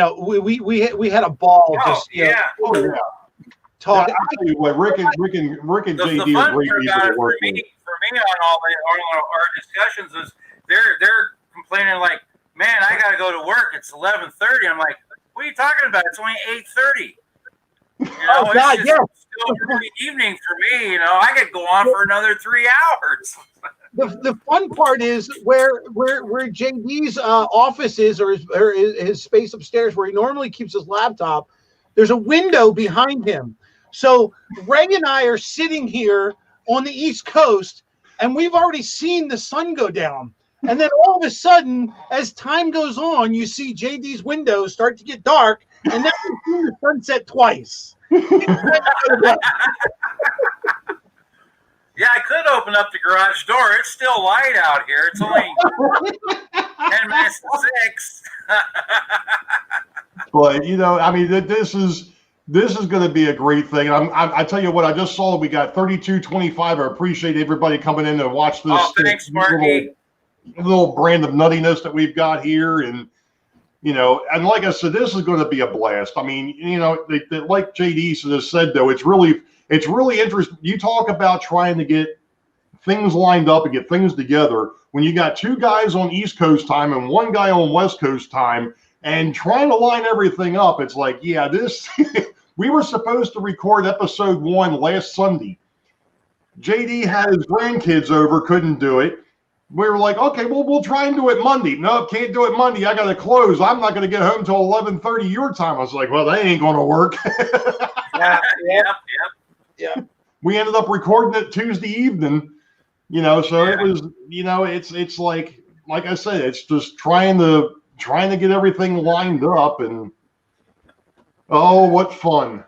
Speaker 2: had a ball. Talking.
Speaker 4: I'll tell you what, Rick and JD are great people to work with.
Speaker 1: For me, on all our discussions is they're complaining like, man, I got to go to work. It's 11:30. I'm like, what are you talking about? It's only 8:30. It's still early evening for me. I could go on for another 3 hours.
Speaker 2: The fun part is where JD's office is, or his space upstairs where he normally keeps his laptop. There's a window behind him, So Ray and I are sitting here on the East Coast, and we've already seen the sun go down. And then all of a sudden, as time goes on, you see JD's windows start to get dark, and now we've seen the sunset twice.
Speaker 1: Yeah, I could open up the garage door. It's still light out here. It's only 10 minutes to 6.
Speaker 4: But you know, I mean, this is going to be a great thing. I tell you what, I just saw we got 3225. I appreciate everybody coming in to watch this.
Speaker 1: Oh, thanks, Marky.
Speaker 4: Little brand of nuttiness that we've got here, and you know, and like I said, this is going to be a blast. I mean, you know, like JD has said, though, it's really interesting. You talk about trying to get things lined up and get things together when you got two guys on East Coast time and one guy on West Coast time, and trying to line everything up. It's like, yeah, this. We were supposed to record episode 1 last Sunday. JD had his grandkids over, couldn't do it. We were like, okay, well, we'll try and do it Monday. No, can't do it Monday. I got to close. I'm not going to get home till 11:30 your time. I was like, well, that ain't going to work.
Speaker 1: Yep.
Speaker 4: We ended up recording it Tuesday evening, you know, so it was, you know, it's like I said, it's just trying to get everything lined up, and oh, what fun.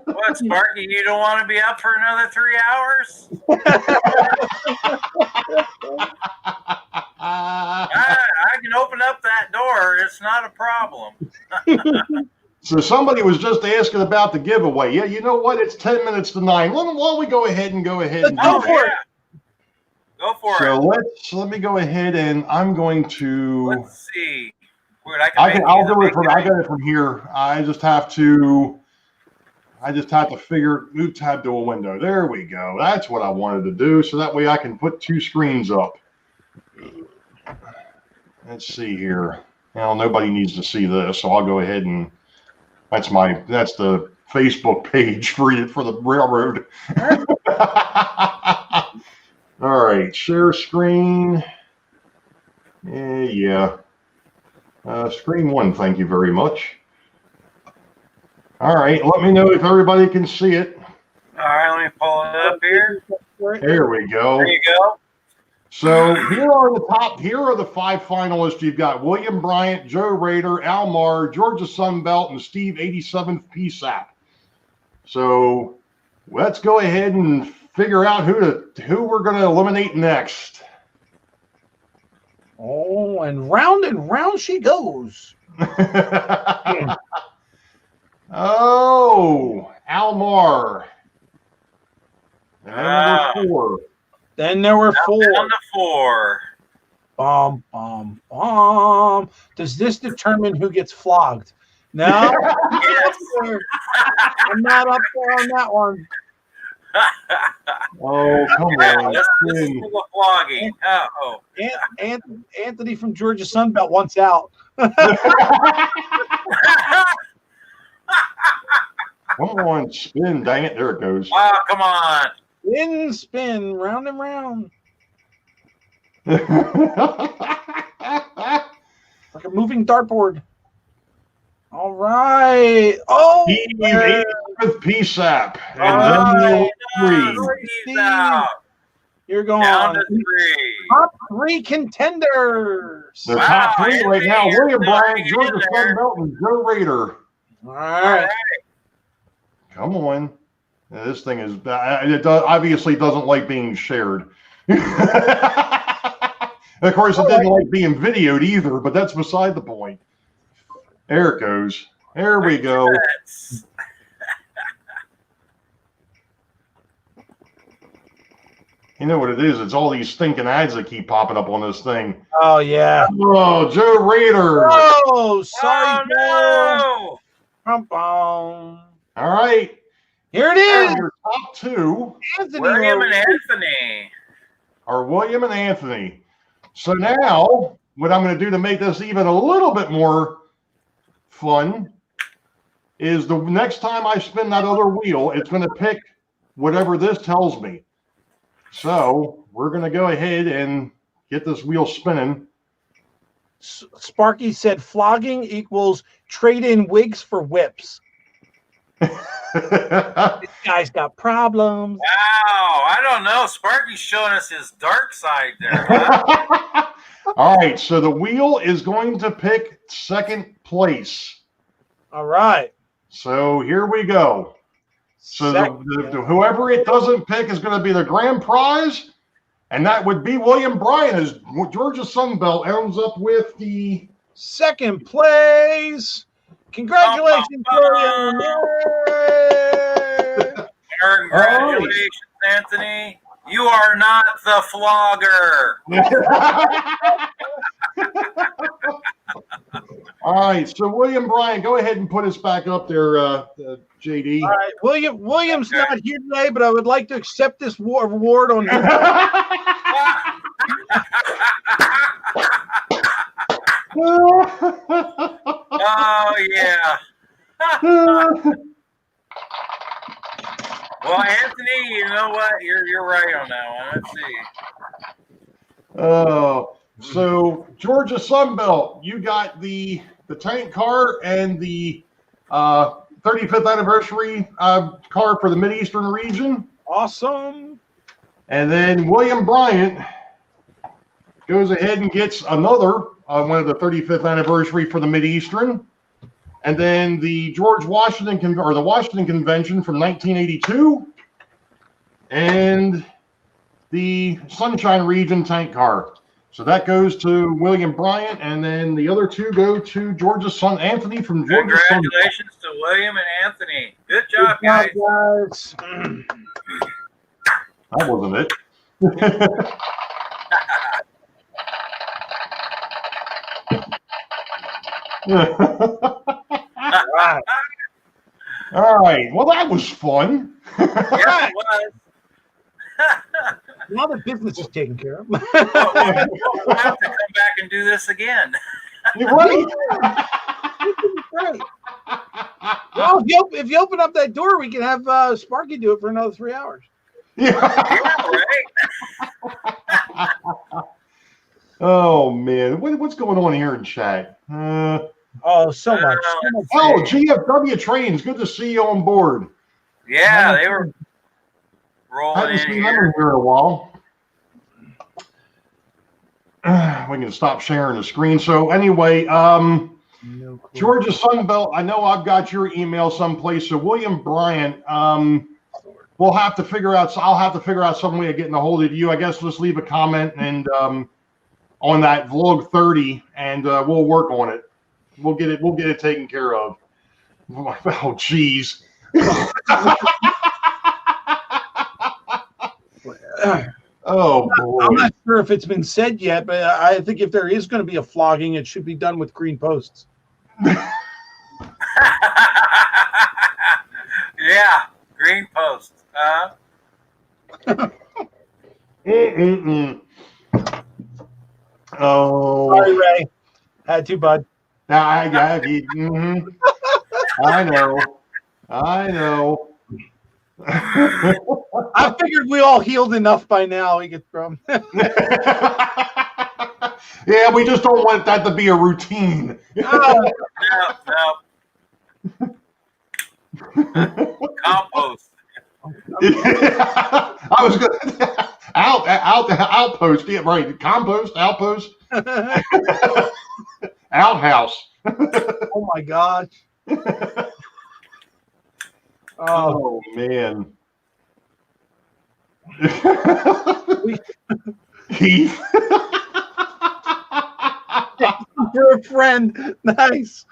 Speaker 1: What, Sparky, you don't want to be up for another 3 hours? I can open up that door. It's not a problem.
Speaker 4: So somebody was just asking about the giveaway. Yeah, you know what? It's 10 minutes to 9. Why don't we go ahead and do
Speaker 2: Go
Speaker 4: it?
Speaker 2: for it.
Speaker 1: Go for
Speaker 4: So
Speaker 1: it.
Speaker 4: let me go ahead, and I'm going to.
Speaker 1: Let's see. Wait,
Speaker 4: I'll do it from. I got it from here. I just have to figure move tab to a window. There we go. That's what I wanted to do. So that way I can put 2 screens up. Let's see here. Well, nobody needs to see this, so I'll go ahead and that's the Facebook page for the railroad. All right, share screen. Yeah. Screen 1, thank you very much. All right, let me know if everybody can see it.
Speaker 1: All right, let me pull it up here.
Speaker 4: There we go.
Speaker 1: There you go.
Speaker 4: So here are the 5 finalists. You've got William Bryant, Joe Rader, Al Marr, Georgia Sunbelt, and Steve 87th PSAP. So let's go ahead and figure out who we're going to eliminate next.
Speaker 2: Oh, and round she goes.
Speaker 4: Oh, Al Marr. Number 4.
Speaker 2: Then there were 4.
Speaker 1: Down to 4.
Speaker 2: Does this determine who gets flogged? No.
Speaker 1: Yes.
Speaker 2: I'm not up there on that one.
Speaker 4: Oh, come on.
Speaker 1: This is for the flogging. Oh.
Speaker 2: Anthony from Georgia Sunbelt wants out.
Speaker 4: Come on, spin, dang it. There it goes.
Speaker 1: Oh, come on.
Speaker 2: Spin, round and round. Like a moving dartboard. All right. Oh,
Speaker 4: Steve 87th PSAP. And
Speaker 2: All
Speaker 4: then 3.
Speaker 1: He's out.
Speaker 2: You're going
Speaker 1: Down
Speaker 2: on.
Speaker 1: to 3.
Speaker 2: Top 3 contenders.
Speaker 4: The top 3 right now,
Speaker 1: Anthony,
Speaker 4: William
Speaker 1: you're
Speaker 4: Bryant,
Speaker 1: still
Speaker 4: Georgia
Speaker 1: hanging in there.
Speaker 4: Sunbelt, and Joe Rader.
Speaker 2: All right.
Speaker 4: Come on. This thing is, obviously doesn't like being shared. Of course, it didn't like being videoed either, but that's beside the point. There it goes. There we go. You know what it is? It's all these stinking ads that keep popping up on this thing.
Speaker 2: Oh, yeah.
Speaker 4: Oh, Joe Rader.
Speaker 2: Oh, sorry, Joe.
Speaker 1: no.
Speaker 4: All right.
Speaker 2: Here it
Speaker 4: And
Speaker 2: is.
Speaker 4: your top 2
Speaker 2: Anthony.
Speaker 1: William and Anthony.
Speaker 4: are William and Anthony. So now, what I'm going to do to make this even a little bit more fun is the next time I spin that other wheel, it's going to pick whatever this tells me. So we're going to go ahead and get this wheel spinning.
Speaker 2: Sparky said flogging equals trade in wigs for whips. This guy's got problems.
Speaker 1: Wow, I don't know. Sparky's showing us his dark side there. Huh?
Speaker 4: All right, so the wheel is going to pick second place.
Speaker 2: All right.
Speaker 4: So here we go. So whoever it doesn't pick is going to be the grand prize, and that would be William Bryan, as Georgia Sunbelt ends up with the
Speaker 2: second place. Congratulations, William.
Speaker 1: Congratulations, Anthony. You are not the flogger.
Speaker 4: All right, so William Bryan, go ahead and put us back up there, JD.
Speaker 2: All right, William's not here today, but I would like to accept this award on his.
Speaker 1: Oh yeah. Well, Anthony, you know what? You're right on that one. Let's see.
Speaker 4: Oh, so Georgia Sunbelt, you got the tank car and the 35th anniversary car for the Mid-Eastern region.
Speaker 2: Awesome.
Speaker 4: And then William Bryant goes ahead and gets another one of the 35th anniversary for the Mid-Eastern. And then the George Washington the Washington Convention from 1982, and the Sunshine Region tank car. So that goes to William Bryant, and then the other two go to Georgia Anthony from Georgia.
Speaker 1: Congratulations to William and Anthony. Good job, guys.
Speaker 4: That wasn't it. All right. Well, that was fun.
Speaker 1: Yeah, it was.
Speaker 2: Now the business is taken care of.
Speaker 1: We'll have to come back and do this again.
Speaker 4: You're right.
Speaker 2: Right. Well, if you open up that door, we can have Sparky do it for another 3 hours.
Speaker 4: Yeah.
Speaker 1: Right.
Speaker 4: Oh man, what's going on here in chat?
Speaker 2: Oh, so much.
Speaker 4: Oh, GFW Trains, good to see you on board.
Speaker 1: Yeah, they were rolling
Speaker 4: Haven't
Speaker 1: in
Speaker 4: seen them
Speaker 1: here.
Speaker 4: in here a while. We can stop sharing the screen. So anyway, Georgia Sunbelt, I know I've got your email someplace. So William Bryant, we'll have to figure out. I'll have to figure out some way of getting a hold of you. I guess just leave a comment and on that vlog 30, and we'll work on it. We'll get it taken care of. Oh, geez. Oh, boy.
Speaker 2: I'm not sure if it's been said yet, but I think if there is going to be a flogging, it should be done with green posts.
Speaker 1: Yeah, green post.
Speaker 4: Oh.
Speaker 2: Sorry, Ray. Had to, bud.
Speaker 4: I know.
Speaker 2: I figured we all healed enough by now. We get from.
Speaker 4: Yeah, we just don't want that to be a routine.
Speaker 1: No. Compost.
Speaker 4: I was good. Outpost. Yeah, right. Compost, outpost, outhouse.
Speaker 2: Oh my gosh.
Speaker 4: Oh man. Heath.
Speaker 2: You're a friend. Nice.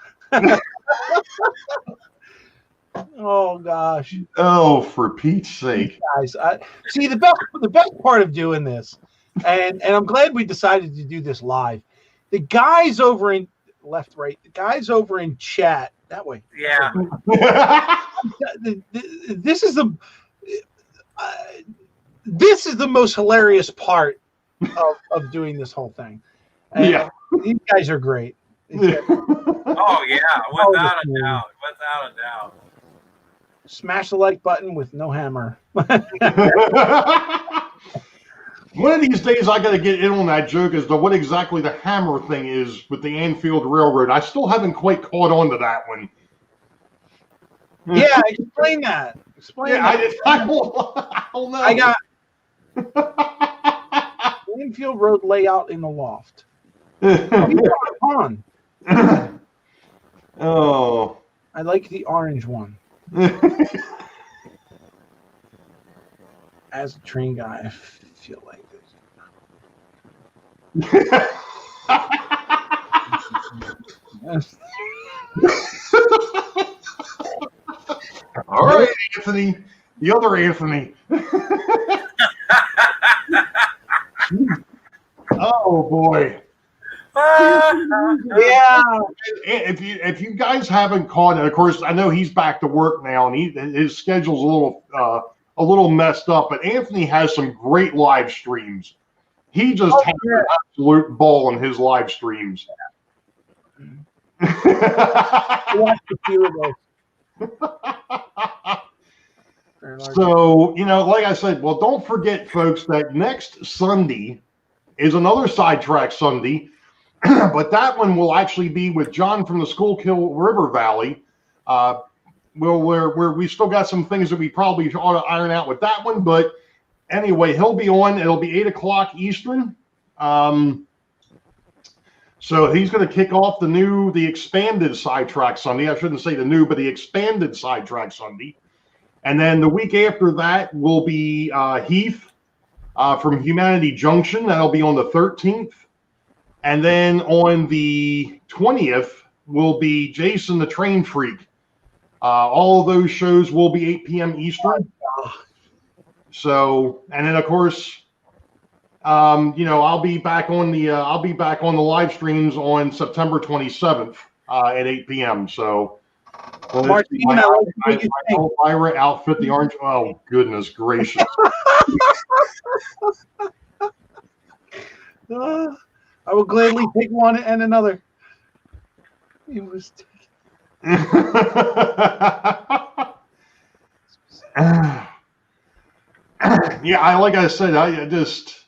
Speaker 2: Oh gosh.
Speaker 4: Oh, for Pete's sake.
Speaker 2: Guys, see the best part of doing this, and I'm glad we decided to do this live. The guys over in left, right, the guys over in chat that way.
Speaker 1: Yeah.
Speaker 2: This is the most hilarious part of doing this whole thing. And
Speaker 4: Yeah.
Speaker 2: These guys are great.
Speaker 1: Oh yeah, without a doubt. Without a doubt.
Speaker 2: Smash the like button with no hammer.
Speaker 4: One of these days, I got to get in on that joke as to what exactly the hammer thing is with the Anfield Railroad. I still haven't quite caught on to that one.
Speaker 2: Yeah, explain that. Explain
Speaker 4: Yeah,
Speaker 2: that.
Speaker 4: I don't know.
Speaker 2: I got Greenfield Road layout in the loft. On.
Speaker 4: Oh.
Speaker 2: I like the orange one. As a train guy, I feel like this.
Speaker 4: All right, Anthony. The other Anthony. Oh boy.
Speaker 2: Yeah.
Speaker 4: If you guys haven't caught it, of course, I know he's back to work now, and his schedule's a little messed up. But Anthony has some great live streams. He just has an absolute ball in his live streams.
Speaker 2: I watched a few of those.
Speaker 4: So, like I said, well, don't forget, folks, that next Sunday is another Sidetrack Sunday, but that one will actually be with John from the Schuylkill River Valley. Where we still got some things that we probably ought to iron out with that one, but anyway, he'll be on. It'll be 8:00 Eastern. So he's going to kick off the expanded Sidetrack Sunday. I shouldn't say the new, but the expanded Sidetrack Sunday. And then the week after that will be Heath from Humanity Junction. That'll be on the 13th. And then on the 20th will be Jason the Train Freak. All of those shows will be 8 p.m. Eastern. So, and then of course, I'll be back on the live streams on September 27th at 8 p.m. So.
Speaker 2: Martina,
Speaker 4: I hope Ira outfit the orange. Oh, goodness gracious.
Speaker 2: I will gladly take one and another. It was
Speaker 4: yeah, like I said, I just.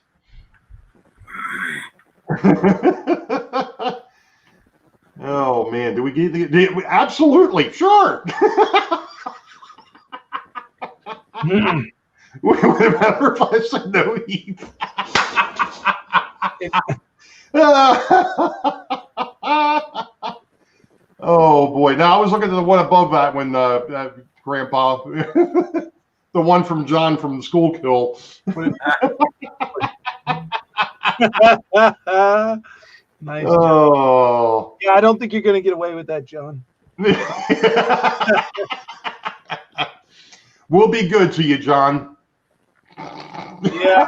Speaker 4: Oh man, do we get absolutely sure? Would it matter if I said no heat? Oh boy! Now I was looking at the one above that when Grandpa, the one from John from Schuylkill.
Speaker 2: Nice.
Speaker 4: Oh.
Speaker 2: Yeah, I don't think you're going to get away with that, John.
Speaker 4: We'll be good to you, John.
Speaker 2: Yeah.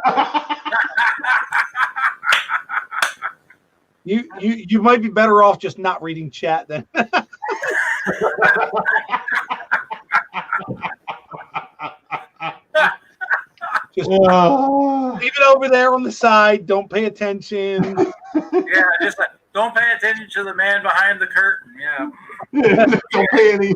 Speaker 2: You might be better off just not reading chat then. Just leave it over there on the side. Don't pay attention.
Speaker 1: Yeah, just like, don't pay attention to the man behind the curtain. Yeah.
Speaker 4: Don't pay any.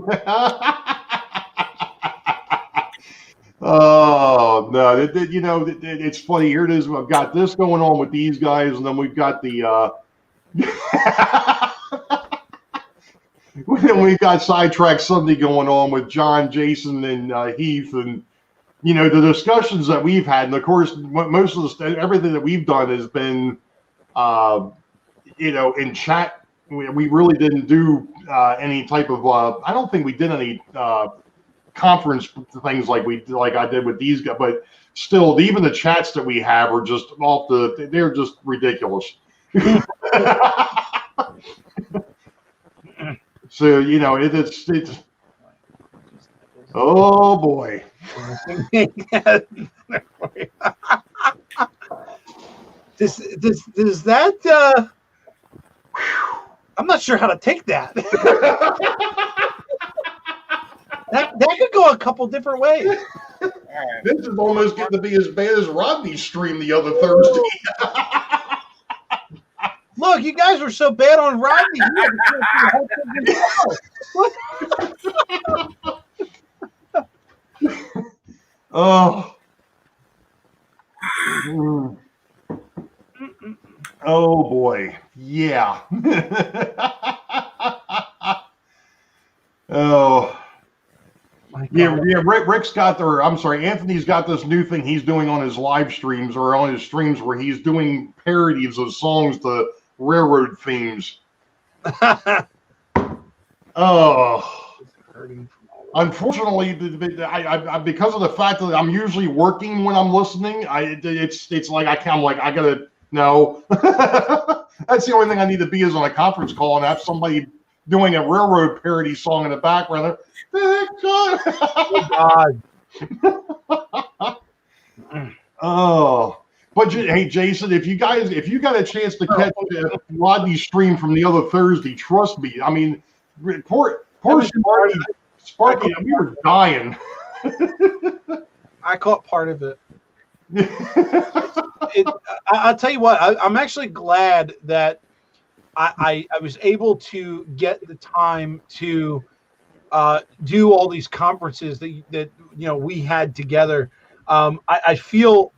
Speaker 4: Oh no! It's funny. Here it is. I've got this going on with these guys, and then we've got the. We've got Sidetrack Sunday going on with John, Jason, and Heath, and the discussions that we've had, and of course, most of everything that we've done has been, in chat. We really didn't do any type of. I don't think we did any conference things like I did with these guys, but still, even the chats that we have are just they're just ridiculous. So it's oh boy.
Speaker 2: Does that I'm not sure how to take that. that could go a couple different ways.
Speaker 4: This is almost getting to be as bad as Rodney's stream the other Thursday.
Speaker 2: Look, you guys were so bad on Rodney.
Speaker 4: Oh. Oh boy. Yeah. Oh. Yeah, Rick's got Anthony's got this new thing he's doing on his live streams or on his streams where he's doing parodies of songs to railroad themes. Oh, unfortunately, I because of the fact that I'm usually working when I'm listening, it's like I'm like I gotta no. That's the only thing I need to be is on a conference call and have somebody doing a railroad parody song in the background.
Speaker 2: Oh, God.
Speaker 4: Oh, but hey, Jason, if you got a chance to catch Rodney's stream from the other Thursday, trust me. I mean, poor Sparky, we were dying.
Speaker 2: I caught part of it. I'll tell you what. I'm actually glad that I was able to get the time to do all these conferences that we had together. I feel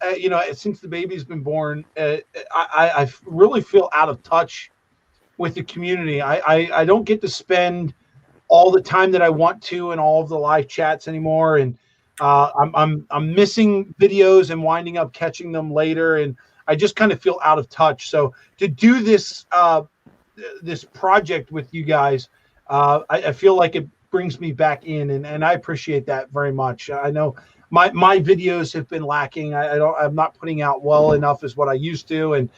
Speaker 2: since the baby's been born, I really feel out of touch with the community. I don't get to spend all the time that I want to in all of the live chats anymore, and I'm missing videos and winding up catching them later, and I just kind of feel out of touch. So to do this this project with you guys, I feel like it brings me back in, and I appreciate that very much. I know my videos have been lacking. I'm not putting out well enough as what I used to, and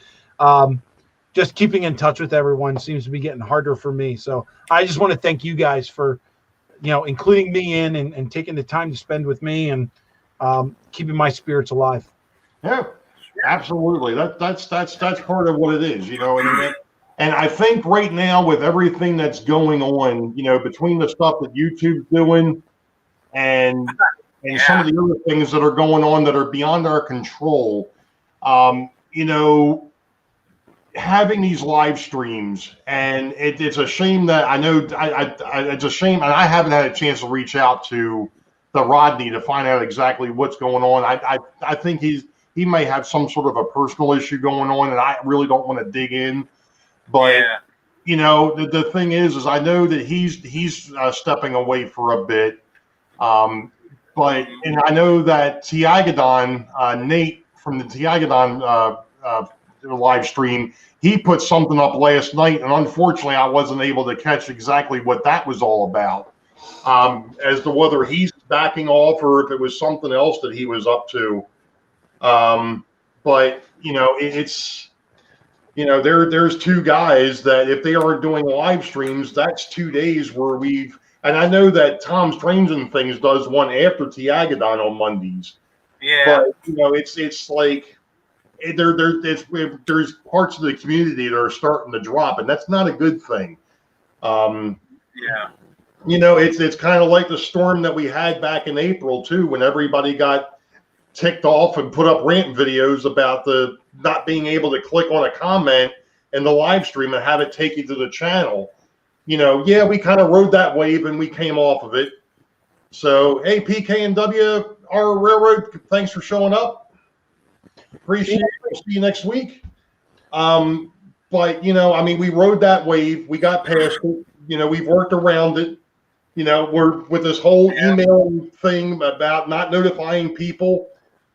Speaker 2: just keeping in touch with everyone seems to be getting harder for me. So I just want to thank you guys for including me in and taking the time to spend with me and keeping my spirits alive.
Speaker 4: Yeah, absolutely. That's part of what it is, and I think right now with everything that's going on, between the stuff that YouTube's doing and some of the other things that are going on that are beyond our control, having these live streams, and it's a shame that I know it's a shame, and I haven't had a chance to reach out to the Rodney to find out exactly what's going on. I think he may have some sort of a personal issue going on, and I really don't want to dig in. But the thing is I know that he's stepping away for a bit. But I know that Tiagadon, Nate from the Tiagadon live stream, he put something up last night, and unfortunately I wasn't able to catch exactly what that was all about, as to whether he's backing off or if it was something else that he was up to. But it's there's two guys that if they aren't doing live streams, that's 2 days where and I know that Tom Strange and Things does one after Tiagadon on Mondays.
Speaker 1: Yeah.
Speaker 4: But it's like there's parts of the community that are starting to drop, and that's not a good thing. It's kind of like the storm that we had back in April too, when everybody got ticked off and put up rant videos about the not being able to click on a comment in the live stream and have it take you to the channel. We kind of rode that wave and we came off of it. So, hey, PKNW, our railroad, thanks for showing up. Appreciate it. We'll see you next week. But, we rode that wave. We got past it. We've worked around it. We're with this whole email thing about not notifying people.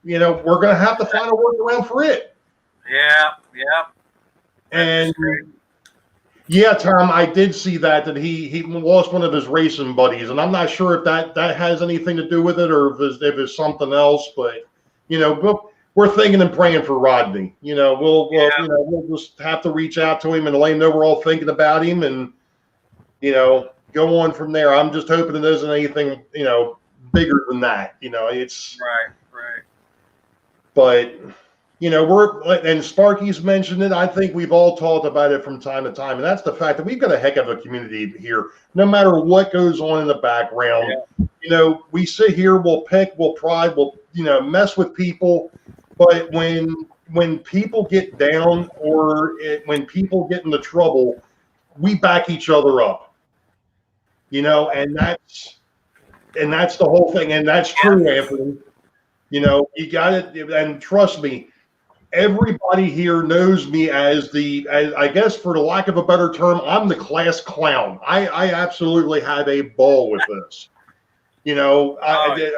Speaker 4: We're going to have to find a workaround for it.
Speaker 1: Yeah.
Speaker 4: And yeah, Tom, I did see that he lost one of his racing buddies, and I'm not sure if that has anything to do with it or if it's something else. But we're thinking and praying for Rodney. We'll just have to reach out to him and let him know we're all thinking about him, and go on from there. I'm just hoping it isn't anything bigger than that. It's
Speaker 1: right.
Speaker 4: But and Sparky's mentioned it. I think we've all talked about it from time to time, and that's the fact that we've got a heck of a community here. No matter what goes on in the background, we sit here, we'll pick, we'll pride, we'll mess with people, but when people get down or when people get into trouble, we back each other up. And that's the whole thing, and that's true, Anthony. You got it, and trust me. Everybody here knows me as I guess, for the lack of a better term, I'm the class clown. I absolutely have a ball with this. You know,
Speaker 1: Oh, yeah.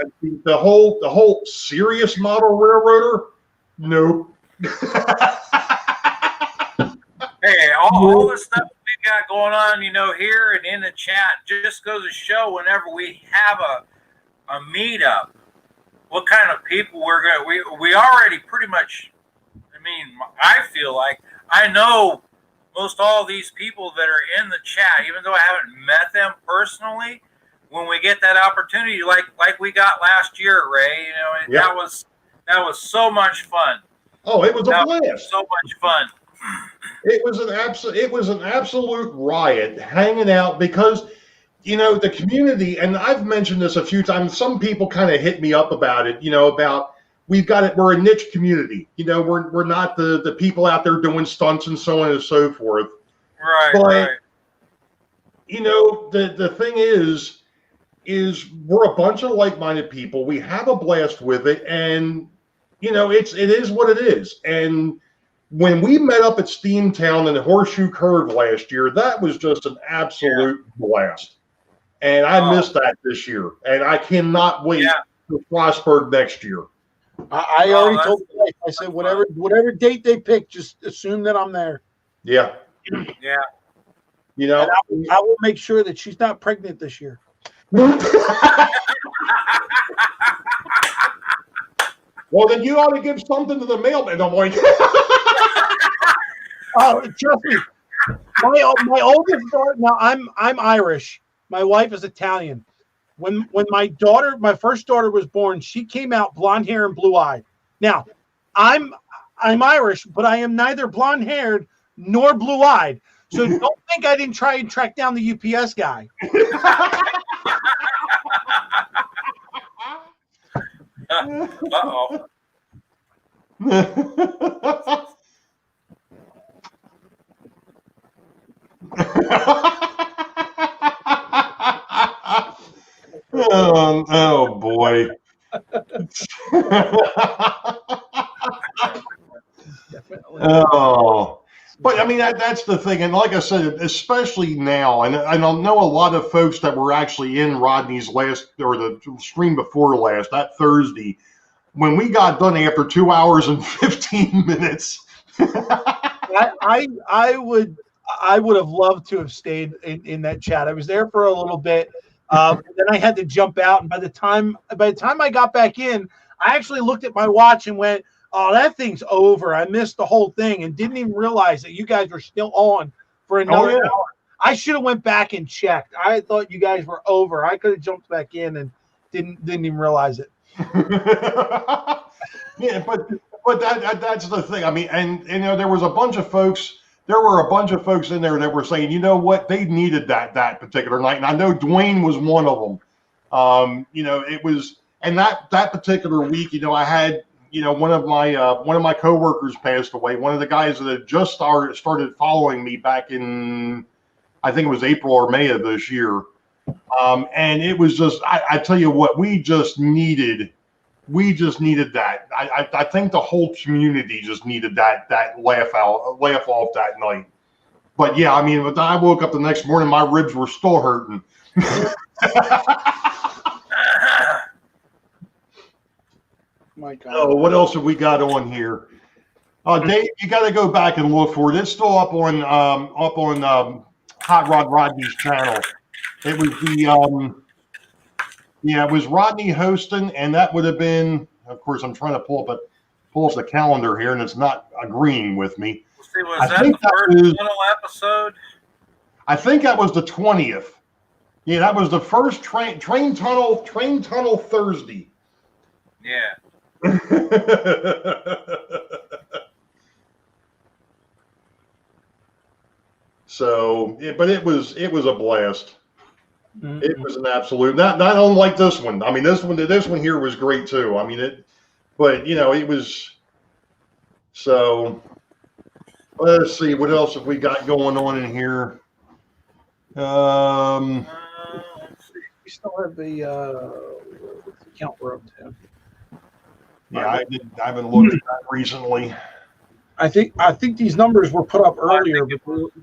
Speaker 4: the whole serious model railroader, nope.
Speaker 1: Hey, all the stuff we got going on, you know, here and in the chat just goes to show whenever we have a meetup, what kind of people we're going to, we already pretty much, I mean, I feel like I know most all these people that are in the chat, even though I haven't met them personally. When we get that opportunity, like we got last year, Ray, you know,
Speaker 4: Yeah.
Speaker 1: that was so much fun.
Speaker 4: Oh, it was a
Speaker 1: That
Speaker 4: blast.
Speaker 1: was so much fun.
Speaker 4: It was an absolute riot hanging out because, you know, the community, and I've mentioned this a few times, some people kind of hit me up about it, you know, about we're a niche community. You know, we're not the people out there doing stunts and so on and so forth.
Speaker 1: Right,
Speaker 4: But,
Speaker 1: right.
Speaker 4: you know, the thing is we're a bunch of like-minded people. We have a blast with it, and you know, it is what it is. And when we met up at Steamtown and Horseshoe Curve last year, that was just an absolute blast. And I missed that this year, and I cannot wait for Frostburg next year.
Speaker 2: I already told the wife, I said, whatever date they pick, just assume that I'm there.
Speaker 4: Yeah.
Speaker 1: Yeah.
Speaker 4: You know,
Speaker 2: And I will make sure that she's not pregnant this year.
Speaker 4: Well, then you ought to give something to the mailman. I'm like,
Speaker 2: Oh, trust me. My oldest daughter. Now I'm Irish. My wife is Italian. When my first daughter was born, she came out blonde hair and blue eyed. Now, I'm Irish, but I am neither blonde haired nor blue eyed. So don't think I didn't try and track down the UPS guy.
Speaker 1: Uh-oh.
Speaker 4: Oh boy. Oh, but I mean that's the thing, and like I said, especially now, and I know a lot of folks that were actually in Rodney's last or the stream before last, that Thursday, when we got done after 2 hours and 15 minutes.
Speaker 2: I would have loved to have stayed in that chat. I was there for a little bit. Then I had to jump out, and by the time I got back in, I actually looked at my watch and went, "Oh, that thing's over." I missed the whole thing and didn't even realize that you guys were still on for another hour. I should have went back and checked. I thought you guys were over. I could have jumped back in and didn't even realize it.
Speaker 4: Yeah, but that's the thing. I mean, and you know, there were a bunch of folks in there that were saying, you know what, they needed that particular night, and I know Dwayne was one of them. You know, it was, and that particular week, you know, I had, you know, one of my coworkers passed away. One of the guys that had just started following me back in, I think it was April or May of this year. And it was just, I tell you what, we just needed that. I think the whole community just needed that laugh off that night. But yeah, I mean, when I woke up the next morning, my ribs were still hurting.
Speaker 2: My God.
Speaker 4: Oh, what else have we got on here? Dave, you got to go back and look for it. It's still up on Hot Rod Rodney's channel. It was it was Rodney hosting, and that would have been, of course, I'm trying to pull up the calendar here, and it's not agreeing with me.
Speaker 1: Let's see, was that the first little episode?
Speaker 4: I think that was the 20th. Yeah, that was the first train tunnel Thursday.
Speaker 1: Yeah.
Speaker 4: So, but it was a blast. It was an absolute, not unlike this one. I mean, this one here was great too. I mean, but you know, it was. So, let's see, what else have we got going on in here?
Speaker 2: Let's see. We still have the count we're up to.
Speaker 4: Yeah, I haven't looked at that recently.
Speaker 2: I think these numbers were put up earlier, but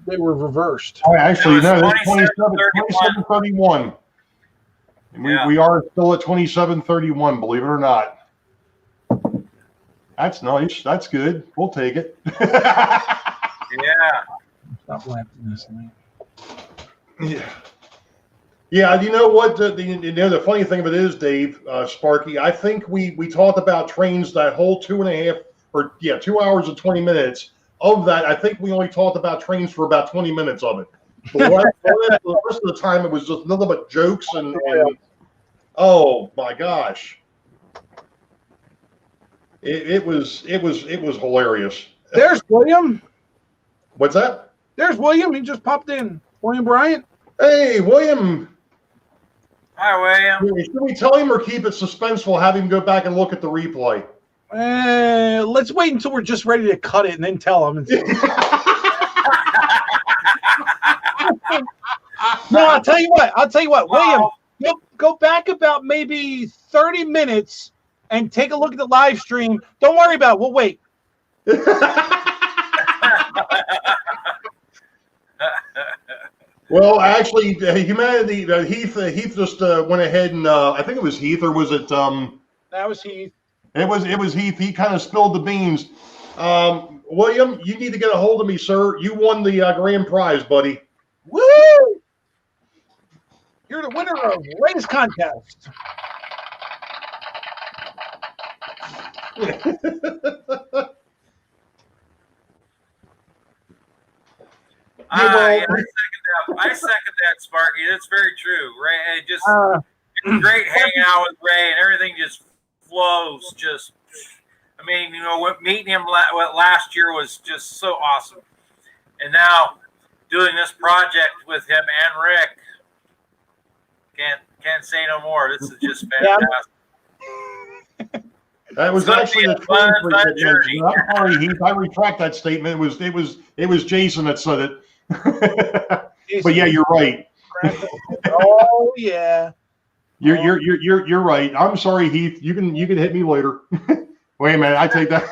Speaker 2: they were reversed.
Speaker 4: Oh, actually, no,
Speaker 1: 27,
Speaker 4: 27:31. We are still at 27:31, believe it or not. That's nice. That's good. We'll take it.
Speaker 1: Yeah.
Speaker 2: Stop laughing this thing.
Speaker 4: Yeah. Yeah, you know what? The funny thing of it is, Dave, Sparky, I think we talked about trains that whole 2 hours and 20 minutes. Of that, I think we only talked about trains for about 20 minutes of it. But the rest of the time, it was just nothing but jokes and oh my gosh, it was hilarious.
Speaker 2: There's William.
Speaker 4: What's that?
Speaker 2: There's William. He just popped in. William Bryant.
Speaker 4: Hey, William.
Speaker 1: Hi, William.
Speaker 4: Should we tell him or keep it suspenseful? Have him go back and look at the replay.
Speaker 2: Let's wait until we're just ready to cut it and then tell him. No, I'll tell you what, William, go back about maybe 30 minutes and take a look at the live stream. Don't worry about it. We'll wait.
Speaker 4: Well, actually, humanity. Heath just went ahead and I think it was Heath, or was it?
Speaker 2: That was Heath.
Speaker 4: It was Heath. He kind of spilled the beans. William, you need to get a hold of me, sir. You won the grand prize, buddy.
Speaker 2: Woo! You're the winner of Race Contest.
Speaker 1: I second that, Sparky. That's very true, right? It just it's great hanging out with Ray, and everything just flows. I mean, meeting him last year was just so awesome, and now doing this project with him and Rick, can't say no more. This is just fantastic.
Speaker 4: That was actually a fun journey. I'm sorry, Heath. I retract that statement. It was Jason that said it. But yeah, you're right.
Speaker 2: Oh yeah.
Speaker 4: You're right. I'm sorry, Heath. You can hit me later. Wait a minute, I take that.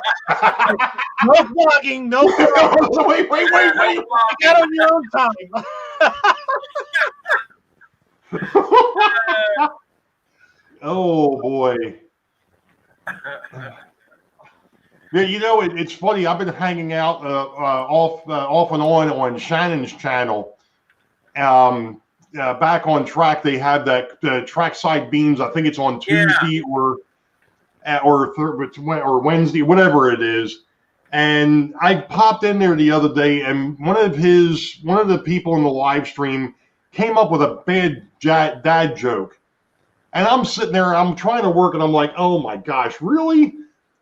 Speaker 2: No vlogging, no vlogging.
Speaker 4: Wait.
Speaker 2: You got on your own time.
Speaker 4: Oh boy. Yeah, it's funny. I've been hanging out off and on Shannon's channel. Back on track, they have that trackside beams. I think it's on Tuesday or Wednesday, whatever it is. And I popped in there the other day, and one of the people in the live stream came up with a bad dad joke. And I'm sitting there, I'm trying to work, and I'm like, oh my gosh, really?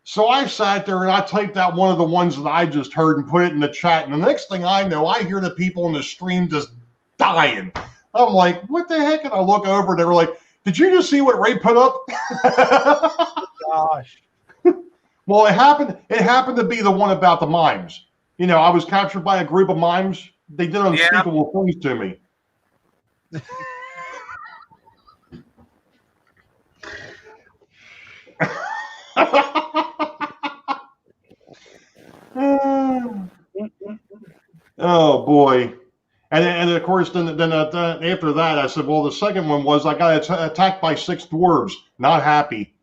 Speaker 4: So I sat there and I typed out one of the ones that I just heard and put it in the chat. And the next thing I know, I hear the people in the stream just dying. I'm like, what the heck? And I look over and they were like, did you just see what Ray put up?
Speaker 2: Gosh.
Speaker 4: Well, it happened to be the one about the mimes. I was captured by a group of mimes. They did unspeakable things to me. Oh boy. And of course, then after that, I said, well, the second one was I got attacked by 6 dwarves. Not happy.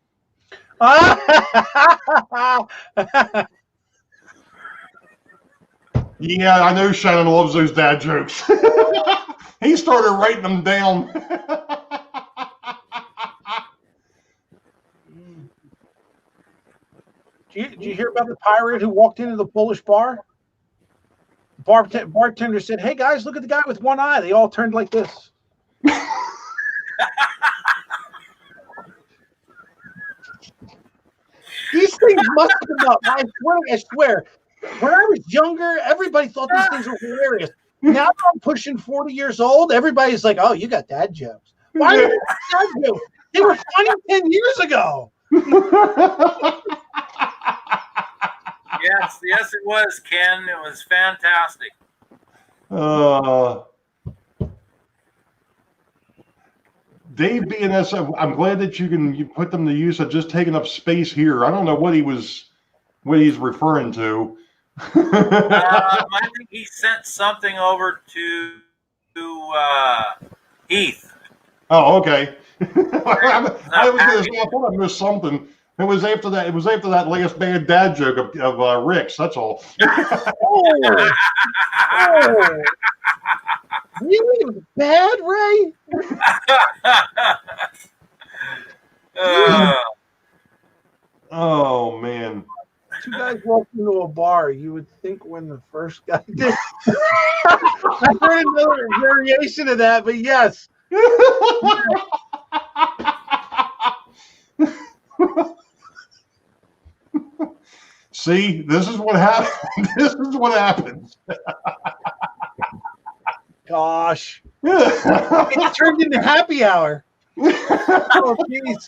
Speaker 4: Yeah, I know Shannon loves those dad jokes. He started writing them down.
Speaker 2: Did you hear about the pirate who walked into the Polish bar? Bartender said, hey guys, look at the guy with one eye. They all turned like this. These things must have been up. I swear. When I was younger, everybody thought these things were hilarious. Now I'm pushing 40 years old. Everybody's like, oh, you got dad jokes. Why are you dad jokes? They were funny 10 years ago.
Speaker 1: Yes, it was, Ken. It was fantastic.
Speaker 4: Dave BNS, I'm glad that you put them to use of just taking up space here. I don't know what he's referring to.
Speaker 1: I think he sent something over to Heath.
Speaker 4: Oh, okay. I was gonna say, I thought I missed something. It was after that. It was after that last bad dad joke of Rick's. That's all.
Speaker 2: Oh, oh. Really? It was bad, Ray?
Speaker 4: Oh man.
Speaker 2: Two guys walked into a bar. You would think when the first guy did. I heard another variation of that, but yes.
Speaker 4: See, this is what happens. This is what happens.
Speaker 2: Gosh. It turned into happy hour. Oh, jeez.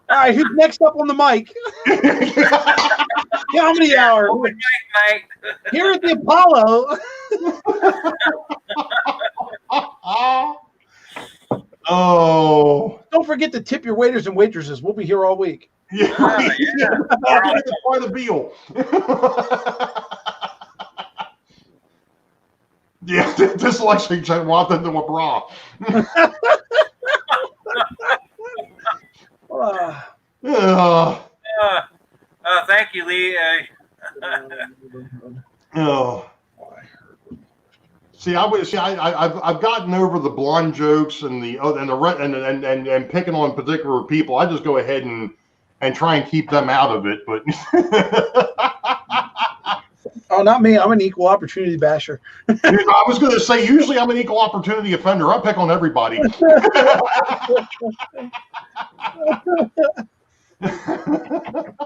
Speaker 2: All right, who's next up on the mic? Comedy hour.
Speaker 1: Open mic night.
Speaker 2: Here at the Apollo.
Speaker 4: Oh.
Speaker 2: Don't forget to tip your waiters and waitresses. We'll be here all week.
Speaker 4: Yeah. By the Beal. Yeah, dyslexic want them to a bra.
Speaker 1: Thank you, Lee.
Speaker 4: Oh. See, I've gotten over the blonde jokes and and picking on particular people. I just go ahead and try and keep them out of it. But
Speaker 2: oh, not me. I'm an equal opportunity basher.
Speaker 4: I was going to say, usually I'm an equal opportunity offender. I pick on everybody.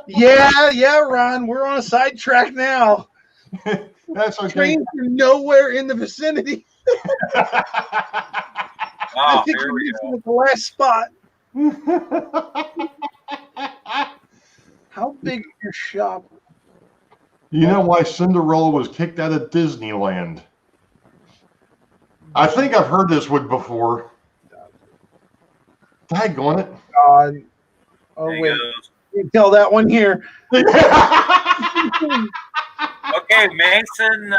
Speaker 2: Yeah, Ron. We're on a sidetrack now.
Speaker 4: That's okay.
Speaker 2: Trains are nowhere in the vicinity. I think
Speaker 1: Here
Speaker 2: we're
Speaker 1: we
Speaker 2: missing
Speaker 1: go.
Speaker 2: at the last spot. How big is your shop?
Speaker 4: You know why Cinderella was kicked out of Disneyland? I think I've heard this one before. Daggone it.
Speaker 2: God. Oh,
Speaker 1: There he
Speaker 2: wait.
Speaker 1: goes.
Speaker 2: You can tell that one here.
Speaker 1: Okay, Mason.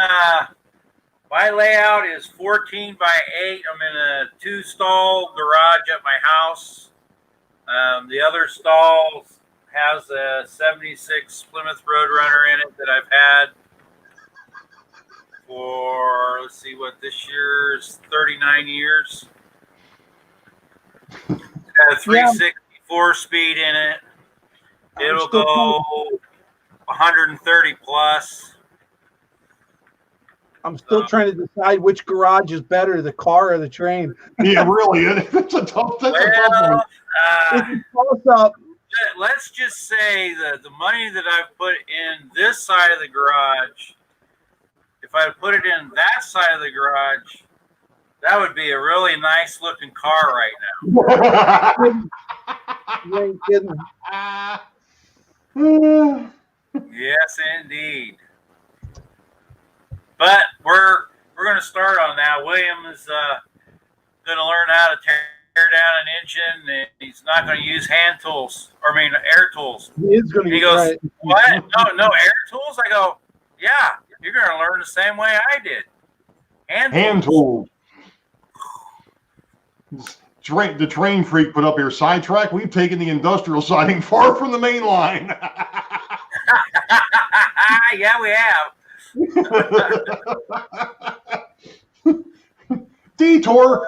Speaker 1: My layout is 14 by 8. I'm in a 2-stall garage at my house. The other stall has a 76 Plymouth Roadrunner in it that I've had for, let's see what this year's 39 years. It's got a 364 speed in it. It'll go 130 plus.
Speaker 2: I'm still trying to decide which garage is better, the car or the train.
Speaker 4: Yeah, really. It's a tough one.
Speaker 1: Well,
Speaker 2: It's a toss-up.
Speaker 1: let's just say that the money that I've put in this side of the garage, if I put it in that side of the garage, that would be a really nice looking car right now.
Speaker 2: You ain't kidding.
Speaker 1: Yes, indeed. But we're going to start on that. William is going to learn how to tear down an engine, and he's not going to use air tools.
Speaker 2: He is going to
Speaker 1: He
Speaker 2: get
Speaker 1: goes,
Speaker 2: right.
Speaker 1: what? No air tools? I go, yeah, you're going to learn the same way I did.
Speaker 4: Hand tools. The train freak put up here, sidetrack. We've taken the industrial siding far from the main line.
Speaker 1: Yeah, we have.
Speaker 4: Detour.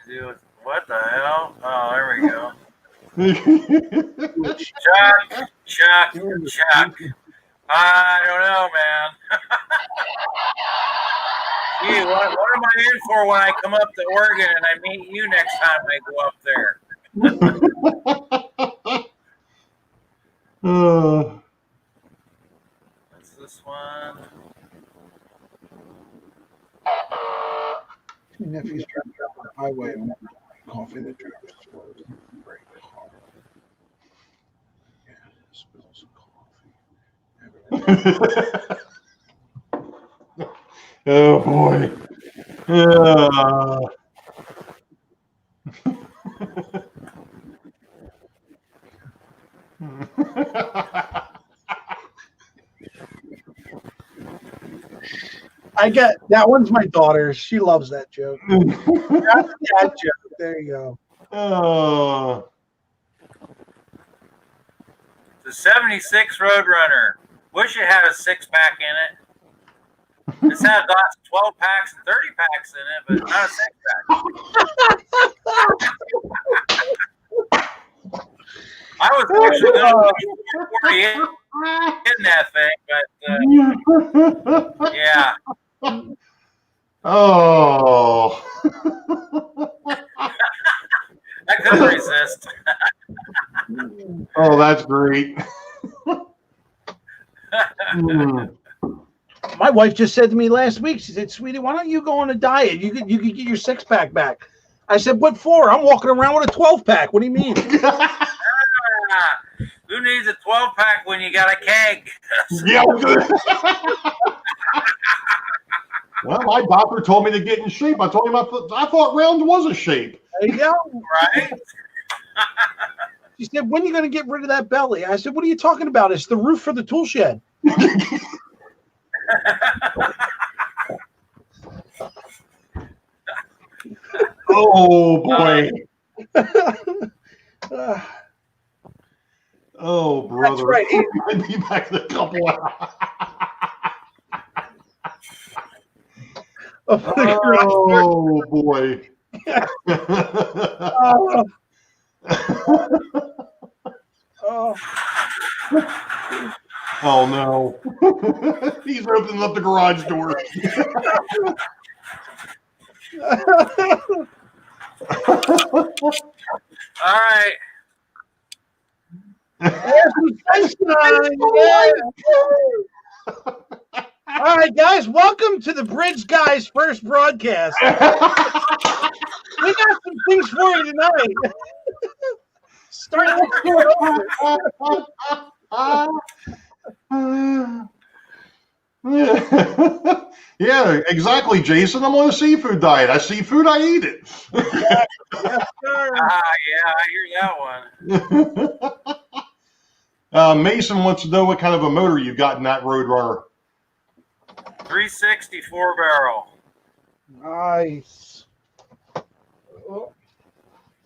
Speaker 1: Dude, what the hell? Oh, there we go. Chuck. I don't know, man. Gee, what am I in for when I come up to Oregon and I meet you next time I go up there? What's this one?
Speaker 2: Two nephews driving down the highway and coffee that driver's break hard. Yeah, spills coffee.
Speaker 4: Oh boy.
Speaker 2: I get that one's my daughter. She loves that joke. That's that joke. There you go.
Speaker 1: The 76 Roadrunner. Wish it had a 6-pack in it. This had lots of 12 packs and 30 packs in it, but not a 6-pack. I was actually going to put 40 in that thing, but yeah.
Speaker 4: Oh.
Speaker 1: I couldn't resist.
Speaker 4: Oh, that's great. Mm.
Speaker 2: My wife just said to me last week, she said, "Sweetie, why don't you go on a diet? You could get your 6-pack back." I said, "What for? I'm walking around with a 12-pack. What do you mean?"
Speaker 1: Who needs a 12-pack when you got a keg?
Speaker 4: Yeah. Well, my doctor told me to get in shape. I told him I thought round was a shape.
Speaker 2: There you go.
Speaker 1: Right?
Speaker 2: She said, "When are you going to get rid of that belly?" I said, "What are you talking about? It's the roof for the tool shed."
Speaker 4: Oh boy. Oh brother.
Speaker 2: That's right.
Speaker 4: I'll be back in a couple hours. Oh boy.
Speaker 2: Oh.
Speaker 4: Oh no. He's opening up the garage door.
Speaker 1: All right.
Speaker 2: All right, guys, welcome to the Bridge Guys' first broadcast. We got some things for you tonight. Start
Speaker 4: Yeah, exactly, Jason. I'm on a seafood diet. I see food, I eat it.
Speaker 2: Yes, sir.
Speaker 1: Yeah, I hear that one.
Speaker 4: Mason wants to know what kind of a motor you've got in that Roadrunner.
Speaker 1: 360 4-barrel.
Speaker 2: Nice. Oh.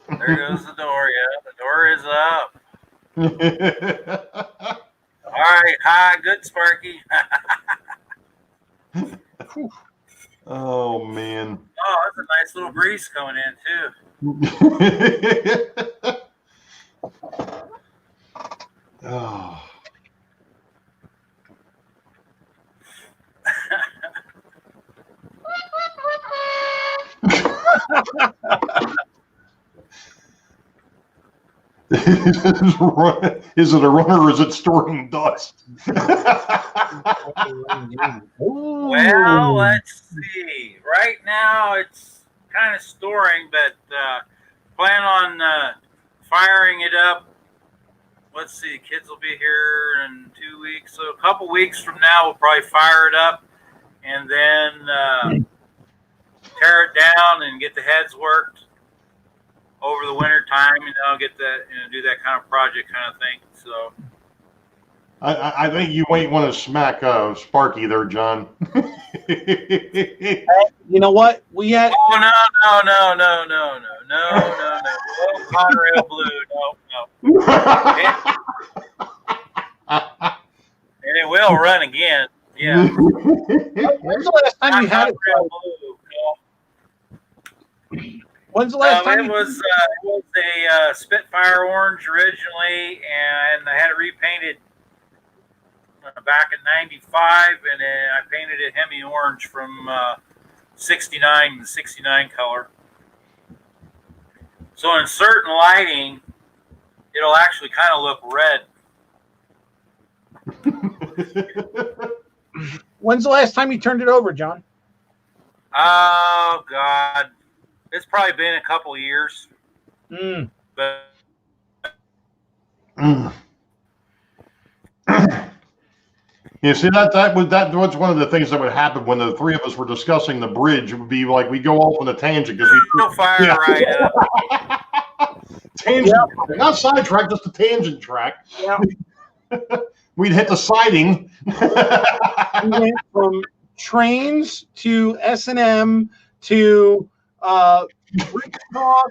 Speaker 1: There goes the door. Yeah, the door is up. All right. Hi, good Sparky.
Speaker 4: Oh man.
Speaker 1: Oh, that's a nice little breeze coming in too.
Speaker 4: Oh. Is it a runner or is it storing dust?
Speaker 1: Well, let's see. Right now, it's kind of storing, but plan on firing it up. Let's see. Kids will be here in 2 weeks, so a couple weeks from now, we'll probably fire it up and then tear it down and get the heads worked over the winter time, get that, do that kind of project kind of thing. So
Speaker 4: I think you might want to smack Sparky there, John.
Speaker 2: You know what? We had.
Speaker 1: Oh no! Conrail Blue, no. And it will run again. Yeah.
Speaker 2: When's the last time you had it?
Speaker 1: Conrail Blue,
Speaker 2: When's the last time?
Speaker 1: It was a Spitfire orange originally, and I had it repainted back in '95, and then I painted it Hemi orange from '69, the '69 color. So in certain lighting, it'll actually kind of look red.
Speaker 2: When's the last time you turned it over, John?
Speaker 1: Oh God, it's probably been a couple of years. But
Speaker 4: You see, that was one of the things that would happen when the three of us were discussing the bridge. It would be like we go off on a tangent because
Speaker 1: we'll fire right up.
Speaker 4: Tangent, not sidetrack, just a tangent track.
Speaker 2: Yeah.
Speaker 4: We'd hit the siding.
Speaker 2: We went from trains to S&M to Rick Talk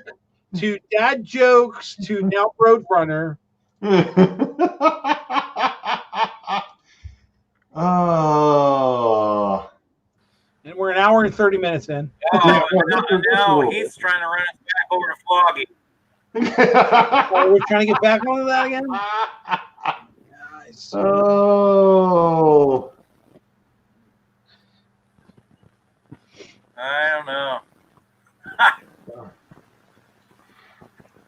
Speaker 2: to dad jokes to now Roadrunner.
Speaker 4: Oh.
Speaker 2: And we're an hour and 30 minutes in.
Speaker 1: Oh, now Heath's trying to run us back over to Floggy.
Speaker 2: We're trying to get back onto that again. Nice.
Speaker 4: Oh.
Speaker 1: I don't know.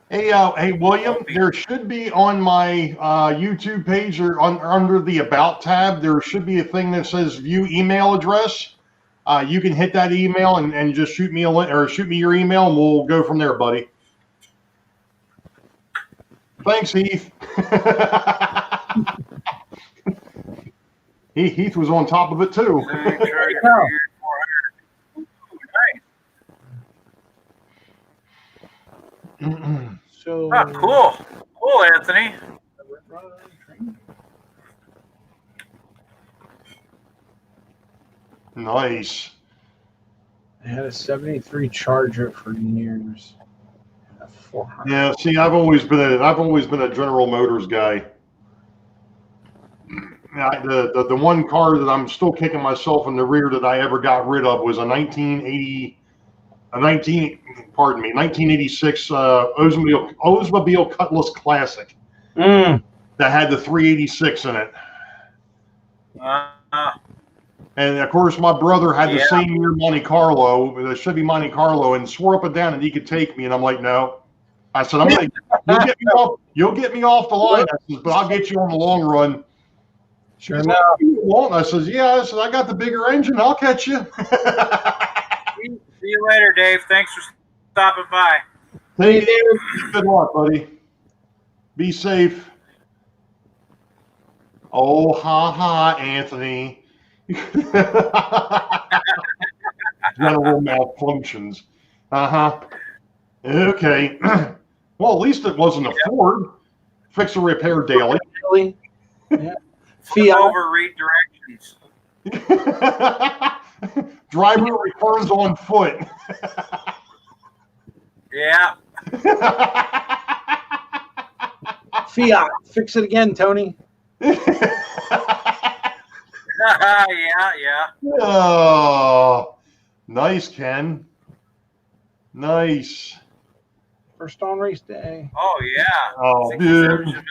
Speaker 4: Hey, William, there should be on my YouTube page or under the About tab, there should be a thing that says View Email Address. You can hit that email and just shoot me a link or shoot me your email, and we'll go from there, buddy. Thanks, Heath. Heath was on top of it too.
Speaker 2: So
Speaker 1: Cool, Anthony.
Speaker 4: Nice.
Speaker 2: I had a 73 Charger for years. A 400.
Speaker 4: Yeah, see, I've always been a General Motors guy. The one car that I'm still kicking myself in the rear that I ever got rid of was a 1986 Oldsmobile Cutlass Classic that had the 386 in it. And of course, my brother had the same year Monte Carlo, the Chevy Monte Carlo, and swore up and down that he could take me. And I'm like, no. I said, you'll get me off the line. I said, but I'll get you on the long run.
Speaker 2: Sure enough.
Speaker 4: You won't. I said, yeah. I said, I got the bigger engine. I'll catch you.
Speaker 1: See you later, Dave. Thanks for stopping by.
Speaker 4: Thank you. Good luck, buddy. Be safe. Oh, ha, Anthony. General malfunctions. Okay. Well, at least it wasn't a Ford. Fix and repair daily.
Speaker 2: Really? Yeah.
Speaker 1: Fiat. Overread directions.
Speaker 4: Driver returns on foot.
Speaker 1: Yeah.
Speaker 2: Fiat. Fix it again, Tony.
Speaker 1: Yeah.
Speaker 4: Oh, nice, Ken. Nice.
Speaker 2: First on race day.
Speaker 1: Oh, yeah.
Speaker 4: Oh, dude.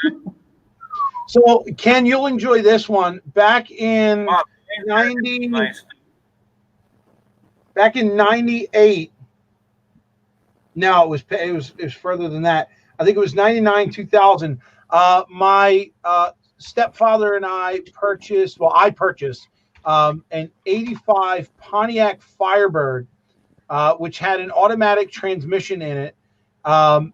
Speaker 2: So, Ken, you'll enjoy this one. Back in 90,
Speaker 1: nice.
Speaker 2: back in 98. No, it was further than that. I think it was 99, 2000. My stepfather and I purchased an 85 Pontiac Firebird, which had an automatic transmission in it. And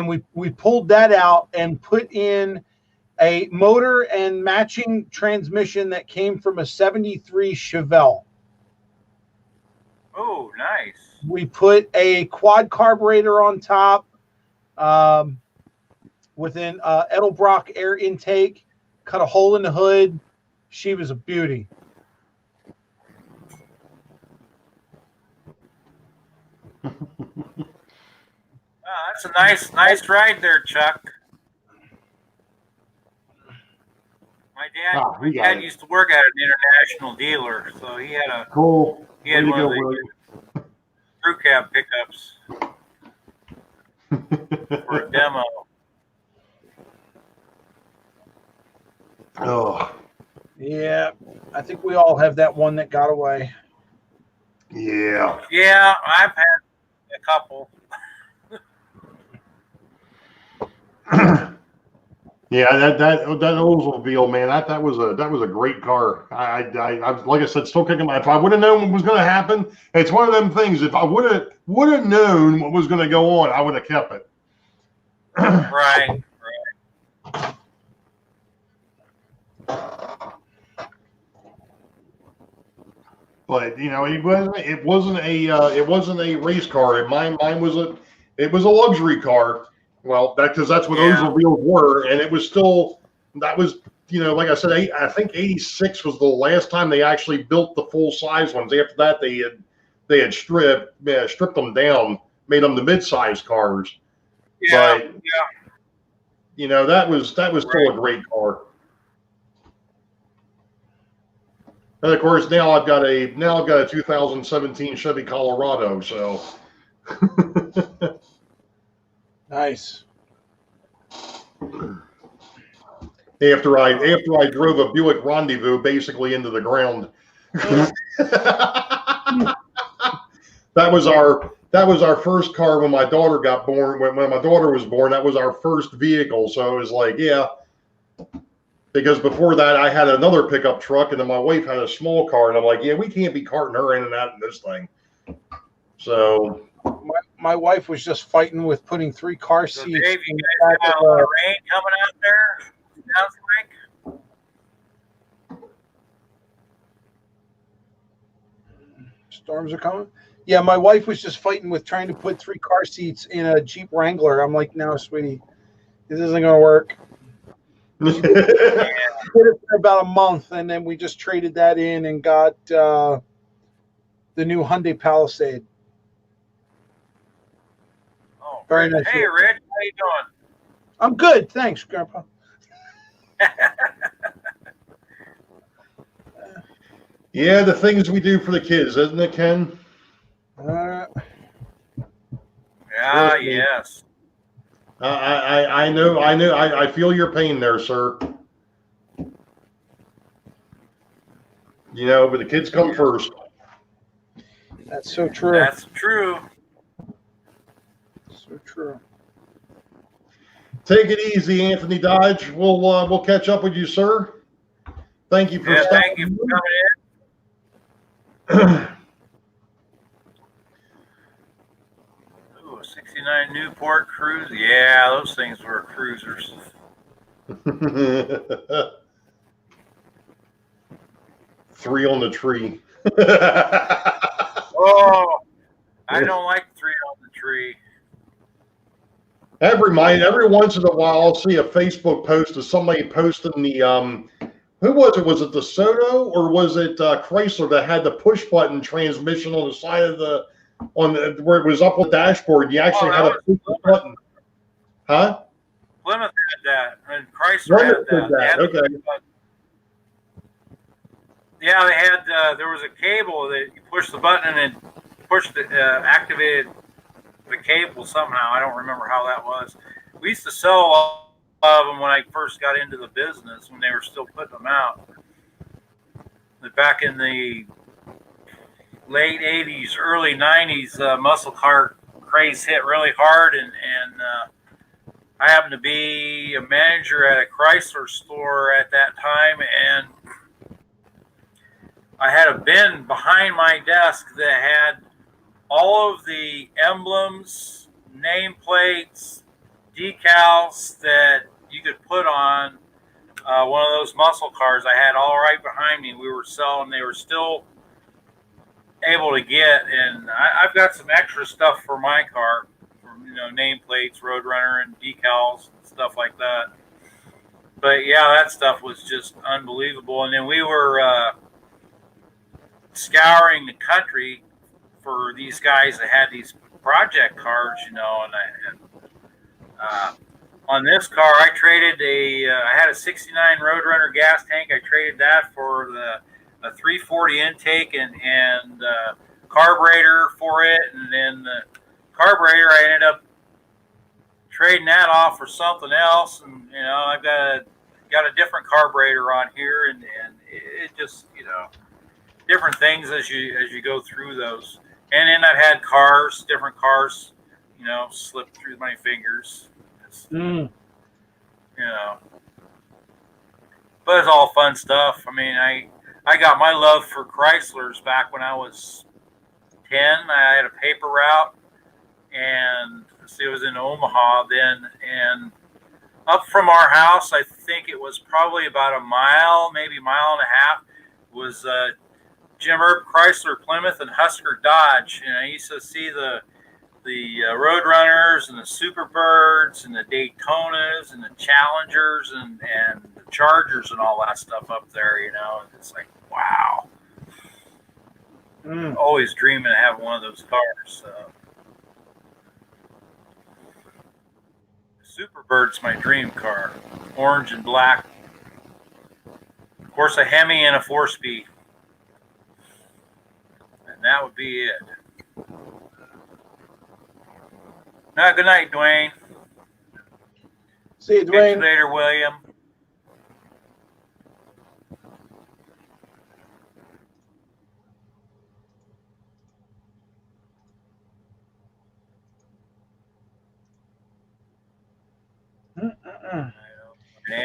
Speaker 2: we pulled that out and put in a motor and matching transmission that came from a 73 Chevelle.
Speaker 1: Oh, nice.
Speaker 2: We put a quad carburetor on top with an Edelbrock air intake, cut a hole in the hood. She was a beauty.
Speaker 1: That's a nice ride there, Chuck. My dad used to work at an international dealer, so he had a
Speaker 4: cool.
Speaker 1: He had one of the crew cab pickups for a demo.
Speaker 4: Oh.
Speaker 2: Yeah, I think we all have that one that got away.
Speaker 4: Yeah.
Speaker 1: Yeah, I've had a couple.
Speaker 4: Yeah, that Oldsmobile, man, that was a great car. I like I said, still kicking my. If I would have known what was going to happen, it's one of them things. If I would have known what was going to go on, I would have kept it.
Speaker 1: Right.
Speaker 4: But it wasn't a race car. Mine was a luxury car. Well, because that's what Oldsmobiles were, and it was still like I said, I think 86 was the last time they actually built the full size ones. After that, they had stripped them down, made them the mid-size cars.
Speaker 1: Yeah,
Speaker 4: But that was still a great car. And of course, now I've got a 2017 Chevy Colorado. So
Speaker 2: Nice.
Speaker 4: after I drove a Buick Rendezvous basically into the ground. That was our first car when my daughter got born. When my daughter was born, that was our first vehicle. So it was like, yeah. Because before that, I had another pickup truck, and then my wife had a small car, and I'm like, yeah, we can't be carting her in and out in this thing. So
Speaker 2: My wife was just fighting with putting 3 car
Speaker 1: so
Speaker 2: seats.
Speaker 1: Dave, you
Speaker 2: in the
Speaker 1: guys
Speaker 2: back
Speaker 1: got
Speaker 2: of
Speaker 1: a lot
Speaker 2: a-
Speaker 1: of rain coming out there. Sounds like.
Speaker 2: Storms are coming. Yeah, my wife was just fighting with trying to put 3 car seats in a Jeep Wrangler. I'm like, no, sweetie, this isn't gonna work. Did it for about a month, and then we just traded that in and got the new Hyundai Palisade.
Speaker 1: Oh,
Speaker 2: Very
Speaker 1: Rich.
Speaker 2: nice.
Speaker 1: Hey, Rich, how you doing?
Speaker 2: I'm good, thanks, Grandpa.
Speaker 4: yeah, the things we do for the kids, isn't it, Ken?
Speaker 2: Uh,
Speaker 1: Yeah, yes.
Speaker 4: I know. I feel your pain there, sir. But the kids come first.
Speaker 2: that's so true.
Speaker 1: That's true.
Speaker 2: So true.
Speaker 4: Take it easy, Anthony Dodge. We'll catch up with you, sir. Thank you for
Speaker 1: Yeah,
Speaker 4: stopping.
Speaker 1: thank you for coming in. Ooh, a 69 Newport Cruiser. Yeah, those things were cruisers.
Speaker 4: Three on the tree.
Speaker 1: Oh, I don't like 3 on the tree.
Speaker 4: Every once in a while, I'll see a Facebook post of somebody posting the who was it? Was it the Soto or was it Chrysler that had the push button transmission on the side of where it was up on the dashboard? You actually had a push button, huh?
Speaker 1: Plymouth had that, and Chrysler had
Speaker 4: Plymouth did
Speaker 1: that. They
Speaker 4: that,
Speaker 1: had the
Speaker 4: okay.
Speaker 1: push button. Yeah, they had. There was a cable that you push the button and activated the cable somehow. I don't remember how that was. We used to sell a lot of them when I first got into the business, when they were still putting them out. Back in the late 80s, early 90s, muscle car craze hit really hard, and I happened to be a manager at a Chrysler store at that time, and I had a bin behind my desk that had all of the emblems, nameplates, decals that you could put on one of those muscle cars. I had all right behind me. We were selling. They were still able to get, and I've got some extra stuff for my car, nameplates, Roadrunner, and decals and stuff like that. But yeah, that stuff was just unbelievable. And then we were scouring the country for these guys that had these project cars, and on this car, I traded I had a 69 Roadrunner gas tank. I traded that for a 340 intake and carburetor for it, and then the carburetor I ended up trading that off for something else, and I've got a different carburetor on here, and it just different things as you go through those. And then I've had different cars, slip through my fingers. But it's all fun stuff. I mean, I got my love for Chryslers back when I was 10. I had a paper route, and it was in Omaha then, and up from our house, I think it was probably about a mile, maybe a mile and a half, was Jim Erb Chrysler, Plymouth, and Husker Dodge. And I used to see the Roadrunners and the Superbirds and the Daytonas and the Challengers and the Chargers and all that stuff up there. It's like, wow. Always dreaming of having one of those cars. Superbird's my dream car, orange and black. Of course, a Hemi and a 4-speed, and that would be it. Good night, Dwayne.
Speaker 2: See you,
Speaker 1: Catch
Speaker 2: Dwayne.
Speaker 1: you later, William.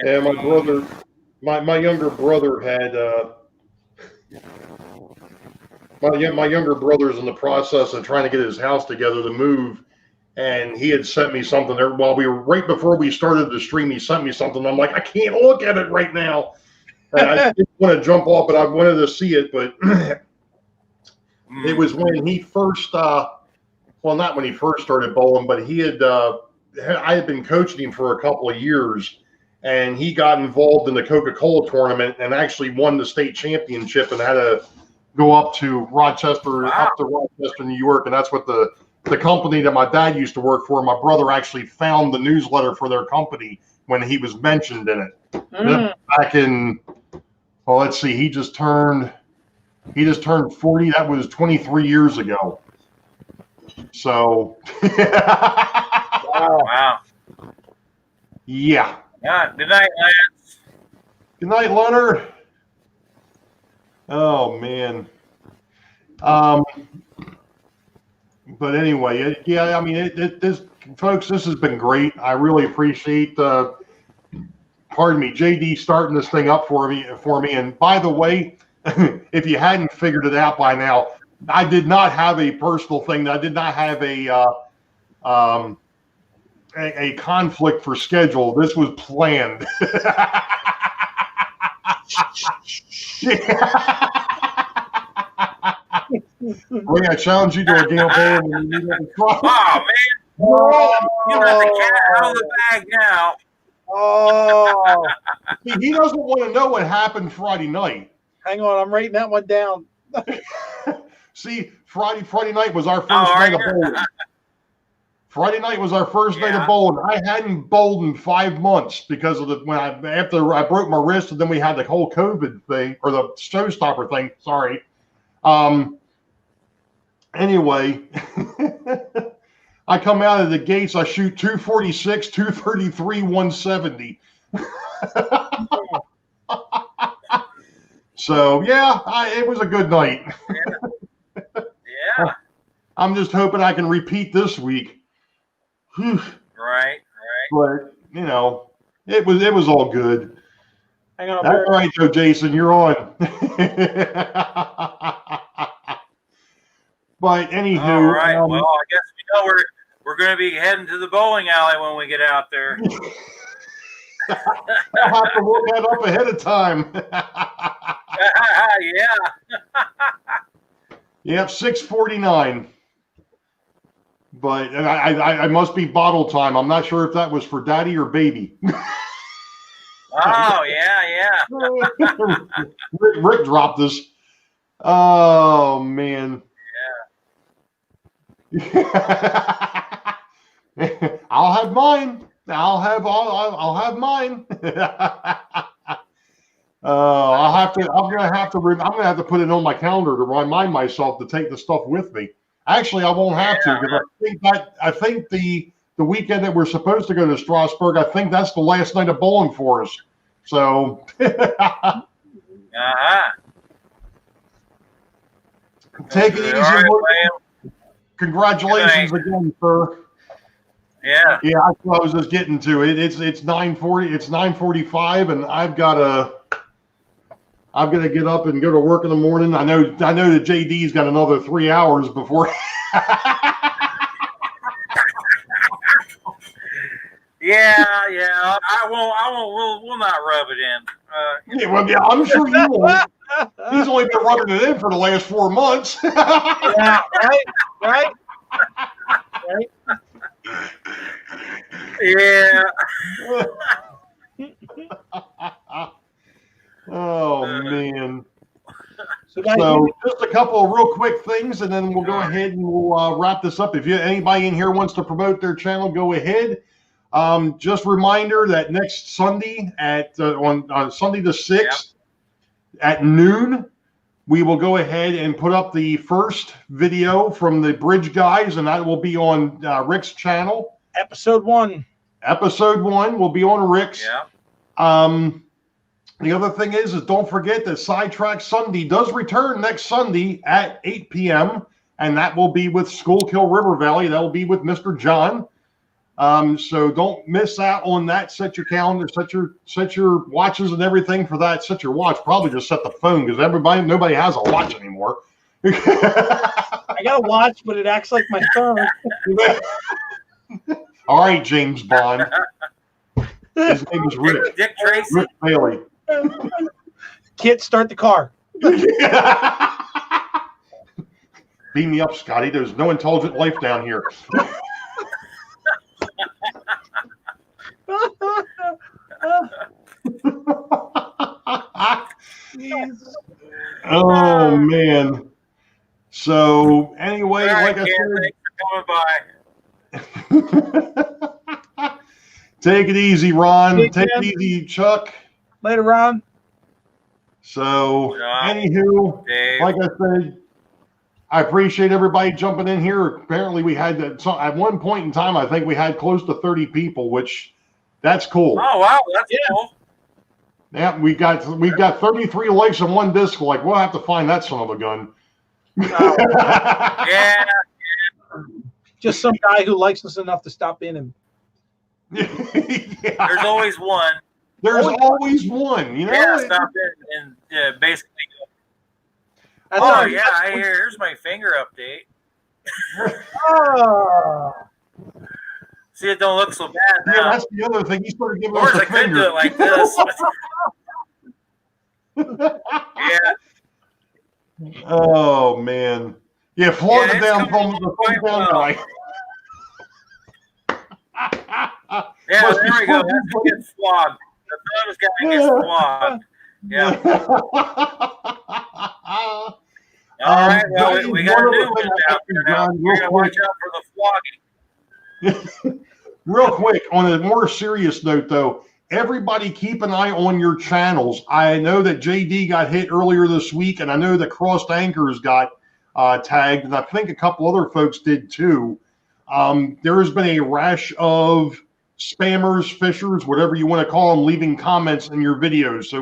Speaker 4: Yeah, my brother, my younger brother had my younger brother's in the process of trying to get his house together to move, and he had sent me something there while we were right before we started the stream. He sent me something. I'm like, I can't look at it right now. And I didn't want to jump off, but I wanted to see it. But it was when he first, well, not when he first started bowling, but he had. I had been coaching him for a couple of years, and he got involved in the Coca-Cola tournament and actually won the state championship and had to go up to Rochester, New York. And that's what the company that my dad used to work for, my brother actually found the newsletter for their company when he was mentioned in it. Back in, well, let's see, he just turned 40. That was 23 years ago. So,
Speaker 1: Wow.
Speaker 4: Yeah.
Speaker 1: Good night, Lance.
Speaker 4: Good night, Leonard. Oh man. But anyway, yeah. I mean, this, folks, this has been great. I really appreciate JD starting this thing up for me. And by the way, if you hadn't figured it out by now, I did not have a personal thing. I did not have a conflict for schedule. This was planned. Ray, I challenge you to a game bowling when you need to try.
Speaker 1: Oh, man. You got the cat out of the bag now.
Speaker 2: Oh,
Speaker 4: He doesn't want to know what happened Friday night.
Speaker 2: hang on. I'm writing that one down.
Speaker 4: See, Friday night was our first night of bowling. Friday night was our first night of bowling. I hadn't bowled in 5 months because of after I broke my wrist, and then we had the whole COVID thing, or the showstopper thing. Sorry. Anyway, I come out of the gates. I shoot 246, 233, 170. So yeah, it was a good night.
Speaker 1: Yeah.
Speaker 4: I'm just hoping I can repeat this week.
Speaker 1: Right.
Speaker 4: But it was all good.
Speaker 2: Hang on.
Speaker 4: That's right, Joe Jason, you're on. But anywho,
Speaker 1: All right. Well, I guess we know we're going to be heading to the bowling alley when we get out there.
Speaker 4: I'll have to look that up ahead of time.
Speaker 1: Yeah.
Speaker 4: Yep, 6:49. But I must be bottle time. I'm not sure if that was for daddy or baby.
Speaker 1: Oh, yeah.
Speaker 4: Rick dropped this. Oh man. Yeah. I'll have mine. I'll have mine. I'm gonna have to put it on my calendar to remind myself to take the stuff with me. Actually, I won't have to, because I think the weekend that we're supposed to go to Strasbourg, I think that's the last night of bowling for us. So, take it easy.
Speaker 1: Right,
Speaker 4: Congratulations again, sir.
Speaker 1: Yeah.
Speaker 4: Yeah, I was just getting to it. It's 9:40. It's 9:45, and I've got to get up and go to work in the morning. I know that JD's got another 3 hours before.
Speaker 1: Yeah. We'll not rub it in.
Speaker 4: Yeah, I'm sure you won't. He's only been rubbing it in for the last 4 months.
Speaker 2: Yeah, right.
Speaker 1: Yeah.
Speaker 4: Oh man.
Speaker 2: So, guys,
Speaker 4: So just a couple of real quick things, and then we'll go ahead and we'll wrap this up. If anybody in here wants to promote their channel, go ahead. Just a reminder that next Sunday on Sunday the 6th at noon, we will go ahead and put up the first video from the Bridge Guys, and that will be on Rick's channel.
Speaker 2: episode 1.
Speaker 4: Episode 1 will be on Rick's.
Speaker 1: Yeah.
Speaker 4: The other thing is don't forget that Sidetrack Sunday does return next Sunday at 8 p.m., and that will be with Schuylkill River Valley. That will be with Mr. John. So don't miss out on that. Set your calendar, set your watches and everything for that. Set your watch. Probably just set the phone because nobody has a watch anymore.
Speaker 2: I got a watch, but it acts like my phone.
Speaker 4: All right, James Bond. His name is Rick.
Speaker 1: Dick Tracy.
Speaker 4: Rick Bailey.
Speaker 2: Can't start the car.
Speaker 4: Beam me up, Scotty. There's no intelligent life down here. Oh man. So anyway,
Speaker 1: All right,
Speaker 4: like I
Speaker 1: Ken,
Speaker 4: said,
Speaker 1: thanks for coming by.
Speaker 4: take it easy, Ron.
Speaker 2: Hey,
Speaker 4: Take
Speaker 2: Ken.
Speaker 4: it easy, Chuck.
Speaker 2: Later, Ron.
Speaker 4: So
Speaker 1: John,
Speaker 4: anywho,
Speaker 1: Dave.
Speaker 4: like I said, I appreciate everybody jumping in here. Apparently we had at one point in time, I think we had close to 30 people, which that's cool.
Speaker 1: Oh wow, that's cool.
Speaker 4: Yeah, we've got 33 likes and 1 dislike. We'll have to find that son of a gun.
Speaker 1: Yeah.
Speaker 2: Just some guy who likes us enough to stop in him.
Speaker 1: There's
Speaker 4: Yeah.
Speaker 1: always one.
Speaker 4: There's always one, you know.
Speaker 1: Yeah, stop in and basically.
Speaker 2: That's
Speaker 1: Oh
Speaker 2: all-
Speaker 1: yeah, here's my finger update.
Speaker 2: Oh.
Speaker 1: See, it don't look so bad
Speaker 4: Yeah,
Speaker 1: now.
Speaker 4: that's the other thing. You started giving
Speaker 1: Of
Speaker 4: us
Speaker 1: course,
Speaker 4: a
Speaker 1: I could
Speaker 4: finger.
Speaker 1: do it like this. Yeah.
Speaker 4: Oh man. Yeah, float
Speaker 1: Yeah,
Speaker 4: it
Speaker 1: it's
Speaker 4: down
Speaker 1: coming
Speaker 4: from the
Speaker 1: quite
Speaker 4: down
Speaker 1: well.
Speaker 4: right.
Speaker 1: Yeah,
Speaker 4: Must
Speaker 1: there
Speaker 4: be
Speaker 1: we go.
Speaker 4: fun.
Speaker 1: That's to get flogged. The thumb's got to get flogged. Yeah. All right. Well, we got a new one out there now. We're gonna watch out for the flogging.
Speaker 4: Real quick, on a more serious note, though, everybody keep an eye on your channels. I know that JD got hit earlier this week, and I know that Crossed Anchors got tagged, and I think a couple other folks did too. There has been a rash of spammers, fishers, whatever you want to call them, leaving comments in your videos. So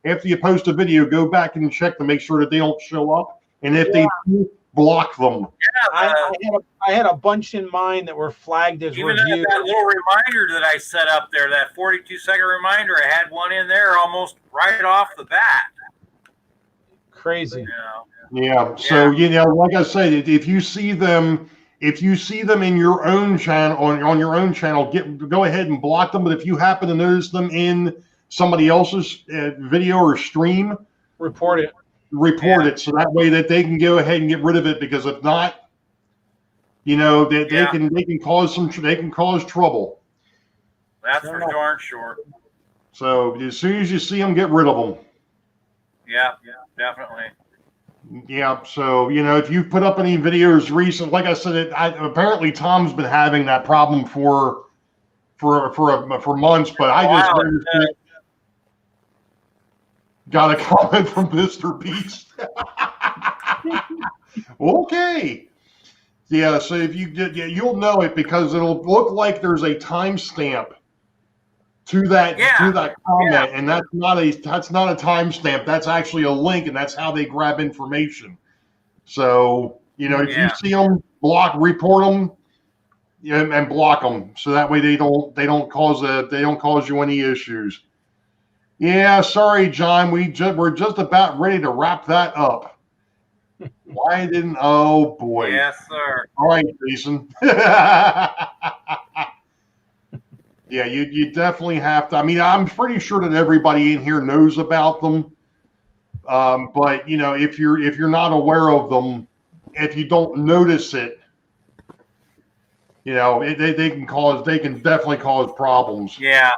Speaker 4: after you post a video, go back and check to make sure that they don't show up, and if they do, block them.
Speaker 1: Yeah,
Speaker 2: I had a bunch in mind that were flagged as
Speaker 1: even
Speaker 2: reviews.
Speaker 1: that little reminder that I set up there, that 42-second reminder, I had one in there almost right off the bat.
Speaker 2: Crazy.
Speaker 1: You know?
Speaker 4: Yeah. So like I said, if you see them in your own channel on your own channel, go ahead and block them. But if you happen to notice them in somebody else's video or stream,
Speaker 2: Report it.
Speaker 4: report it so that way that they can go ahead and get rid of it. Because if not, they can cause trouble.
Speaker 1: That's for darn sure.
Speaker 4: So as soon as you see them, get rid of them.
Speaker 1: Yeah, definitely.
Speaker 4: Yeah, so if you put up any videos recent, like I said, apparently Tom's been having that problem for months, but I just noticed it. Got a comment from Mr. Beast. Okay. Yeah, so if you'll know it because it'll look like there's a timestamp to that comment, and that's not a timestamp. That's actually a link, and that's how they grab information. So if you see them, report them, and block them, so that way they don't cause you any issues. Yeah, sorry, John. We're just about ready to wrap that up. Why didn't? Oh boy.
Speaker 1: Yes, sir.
Speaker 4: All right, Jason. Yeah, you definitely have to. I mean, I'm pretty sure that everybody in here knows about them. But if you're not aware of them, if you don't notice it, they can definitely cause problems.
Speaker 1: Yeah.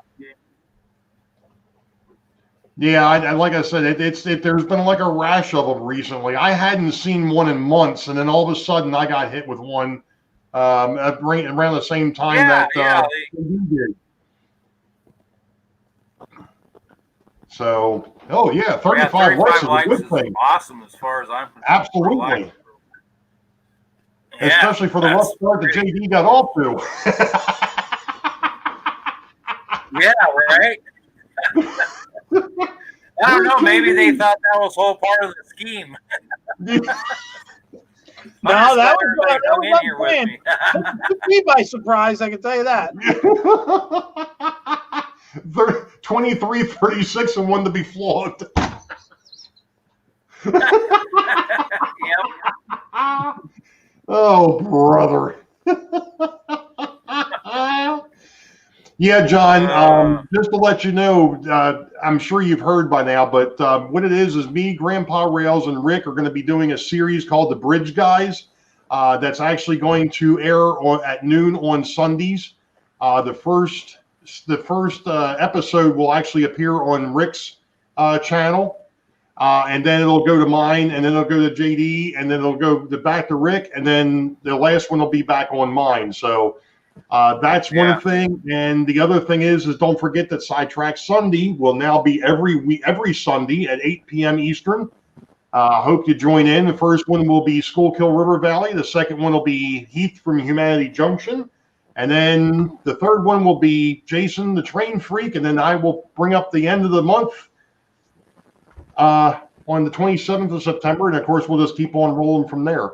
Speaker 4: Yeah, like I said, there's been like a rash of them recently. I hadn't seen one in months, and then all of a sudden I got hit with one around the same time
Speaker 1: Yeah,
Speaker 4: that you did. So, oh yeah, 35 likes is a good thing.
Speaker 1: Awesome as far as I'm concerned.
Speaker 4: Absolutely.
Speaker 1: Yeah,
Speaker 4: especially for the rough start that JD got off to.
Speaker 1: Yeah, right. I don't know. Maybe they thought that was whole part of the scheme.
Speaker 2: No, that was
Speaker 1: in here with me.
Speaker 2: Took me by surprise, I can tell you that.
Speaker 4: 23, 36, and one to be flogged.
Speaker 1: Yep.
Speaker 4: Oh, brother. Yeah, John, just to let you know, I'm sure you've heard by now, but what it is me, Grandpa Rails, and Rick are going to be doing a series called The Bridge Guys that's actually going to air at noon on Sundays. The first episode will actually appear on Rick's channel. And then it'll go to mine, and then it'll go to JD, and then it'll go back to Rick, and then the last one will be back on mine. So that's one thing. And the other thing is don't forget that Sidetrack Sunday will now be every Sunday at 8 p.m. Eastern. Hope you join in. The first one will be Schuylkill River Valley. The second one will be Heath from Humanity Junction. And then the third one will be Jason, the Train Freak. And then I will bring up the end of the month on the 27th of September, and of course we'll just keep on rolling from there.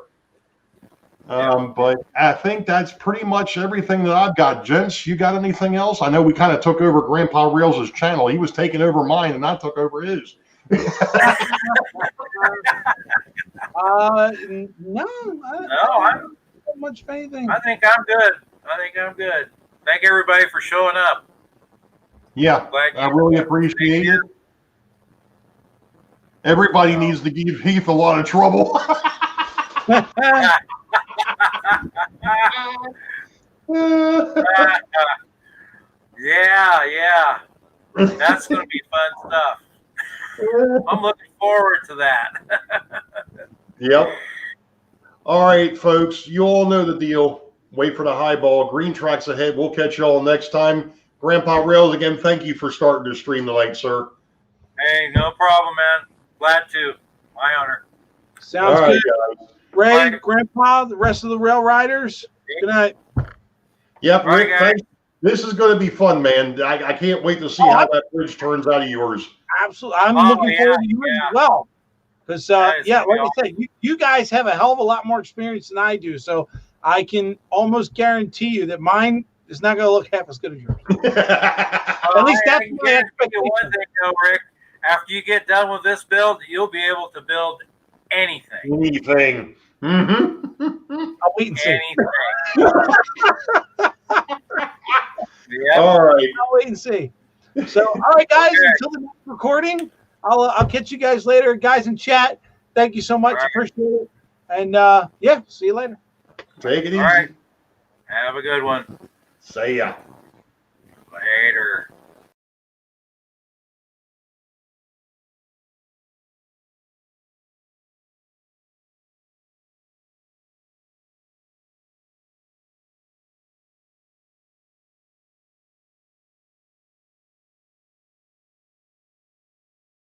Speaker 4: But I think that's pretty much everything that I've got. Gents, you got anything else? I know we kind of took over Grandpa Rails' channel. He was taking over mine, and I took over his.
Speaker 2: No, I don't have much of anything.
Speaker 1: I think I'm good. Thank everybody for showing up.
Speaker 4: Yeah, I really appreciate it. Everybody needs to give Heath a lot of trouble. Yeah. That's going to be fun stuff. I'm looking forward to that. Yep. All right, folks. You all know the deal. Wait for the high ball. Green tracks ahead. We'll catch you all next time. Grandpa Rails, again, thank you for starting to stream tonight, sir.
Speaker 1: Hey, no problem, man. Glad to. My honor.
Speaker 2: Sounds
Speaker 4: right,
Speaker 2: good.
Speaker 4: guys.
Speaker 2: Ray, Grandpa, the rest of the Rail Riders. Good night.
Speaker 4: Yep,
Speaker 1: All right,
Speaker 4: Rick, thanks. This is going to be fun, man. I can't wait to see how that bridge turns out of yours.
Speaker 2: Absolutely. I'm looking forward to yours as well. Because, like I said, you guys have a hell of a lot more experience than I do. So I can almost guarantee you that mine is not going to look half as good as yours. At least that's my expectation.
Speaker 1: One thing, though, Rick. After you get done with this build, you'll be able to build anything.
Speaker 4: Anything. Mm-hmm.
Speaker 2: I'll wait and see.
Speaker 1: Yep.
Speaker 4: All right.
Speaker 2: I'll wait and see. So, all right, guys, until the next recording, I'll catch you guys later. Guys in chat, thank you so much.
Speaker 1: Right.
Speaker 2: Appreciate it. And, see you later.
Speaker 4: Take it easy.
Speaker 1: All right. Have a good one.
Speaker 4: See ya.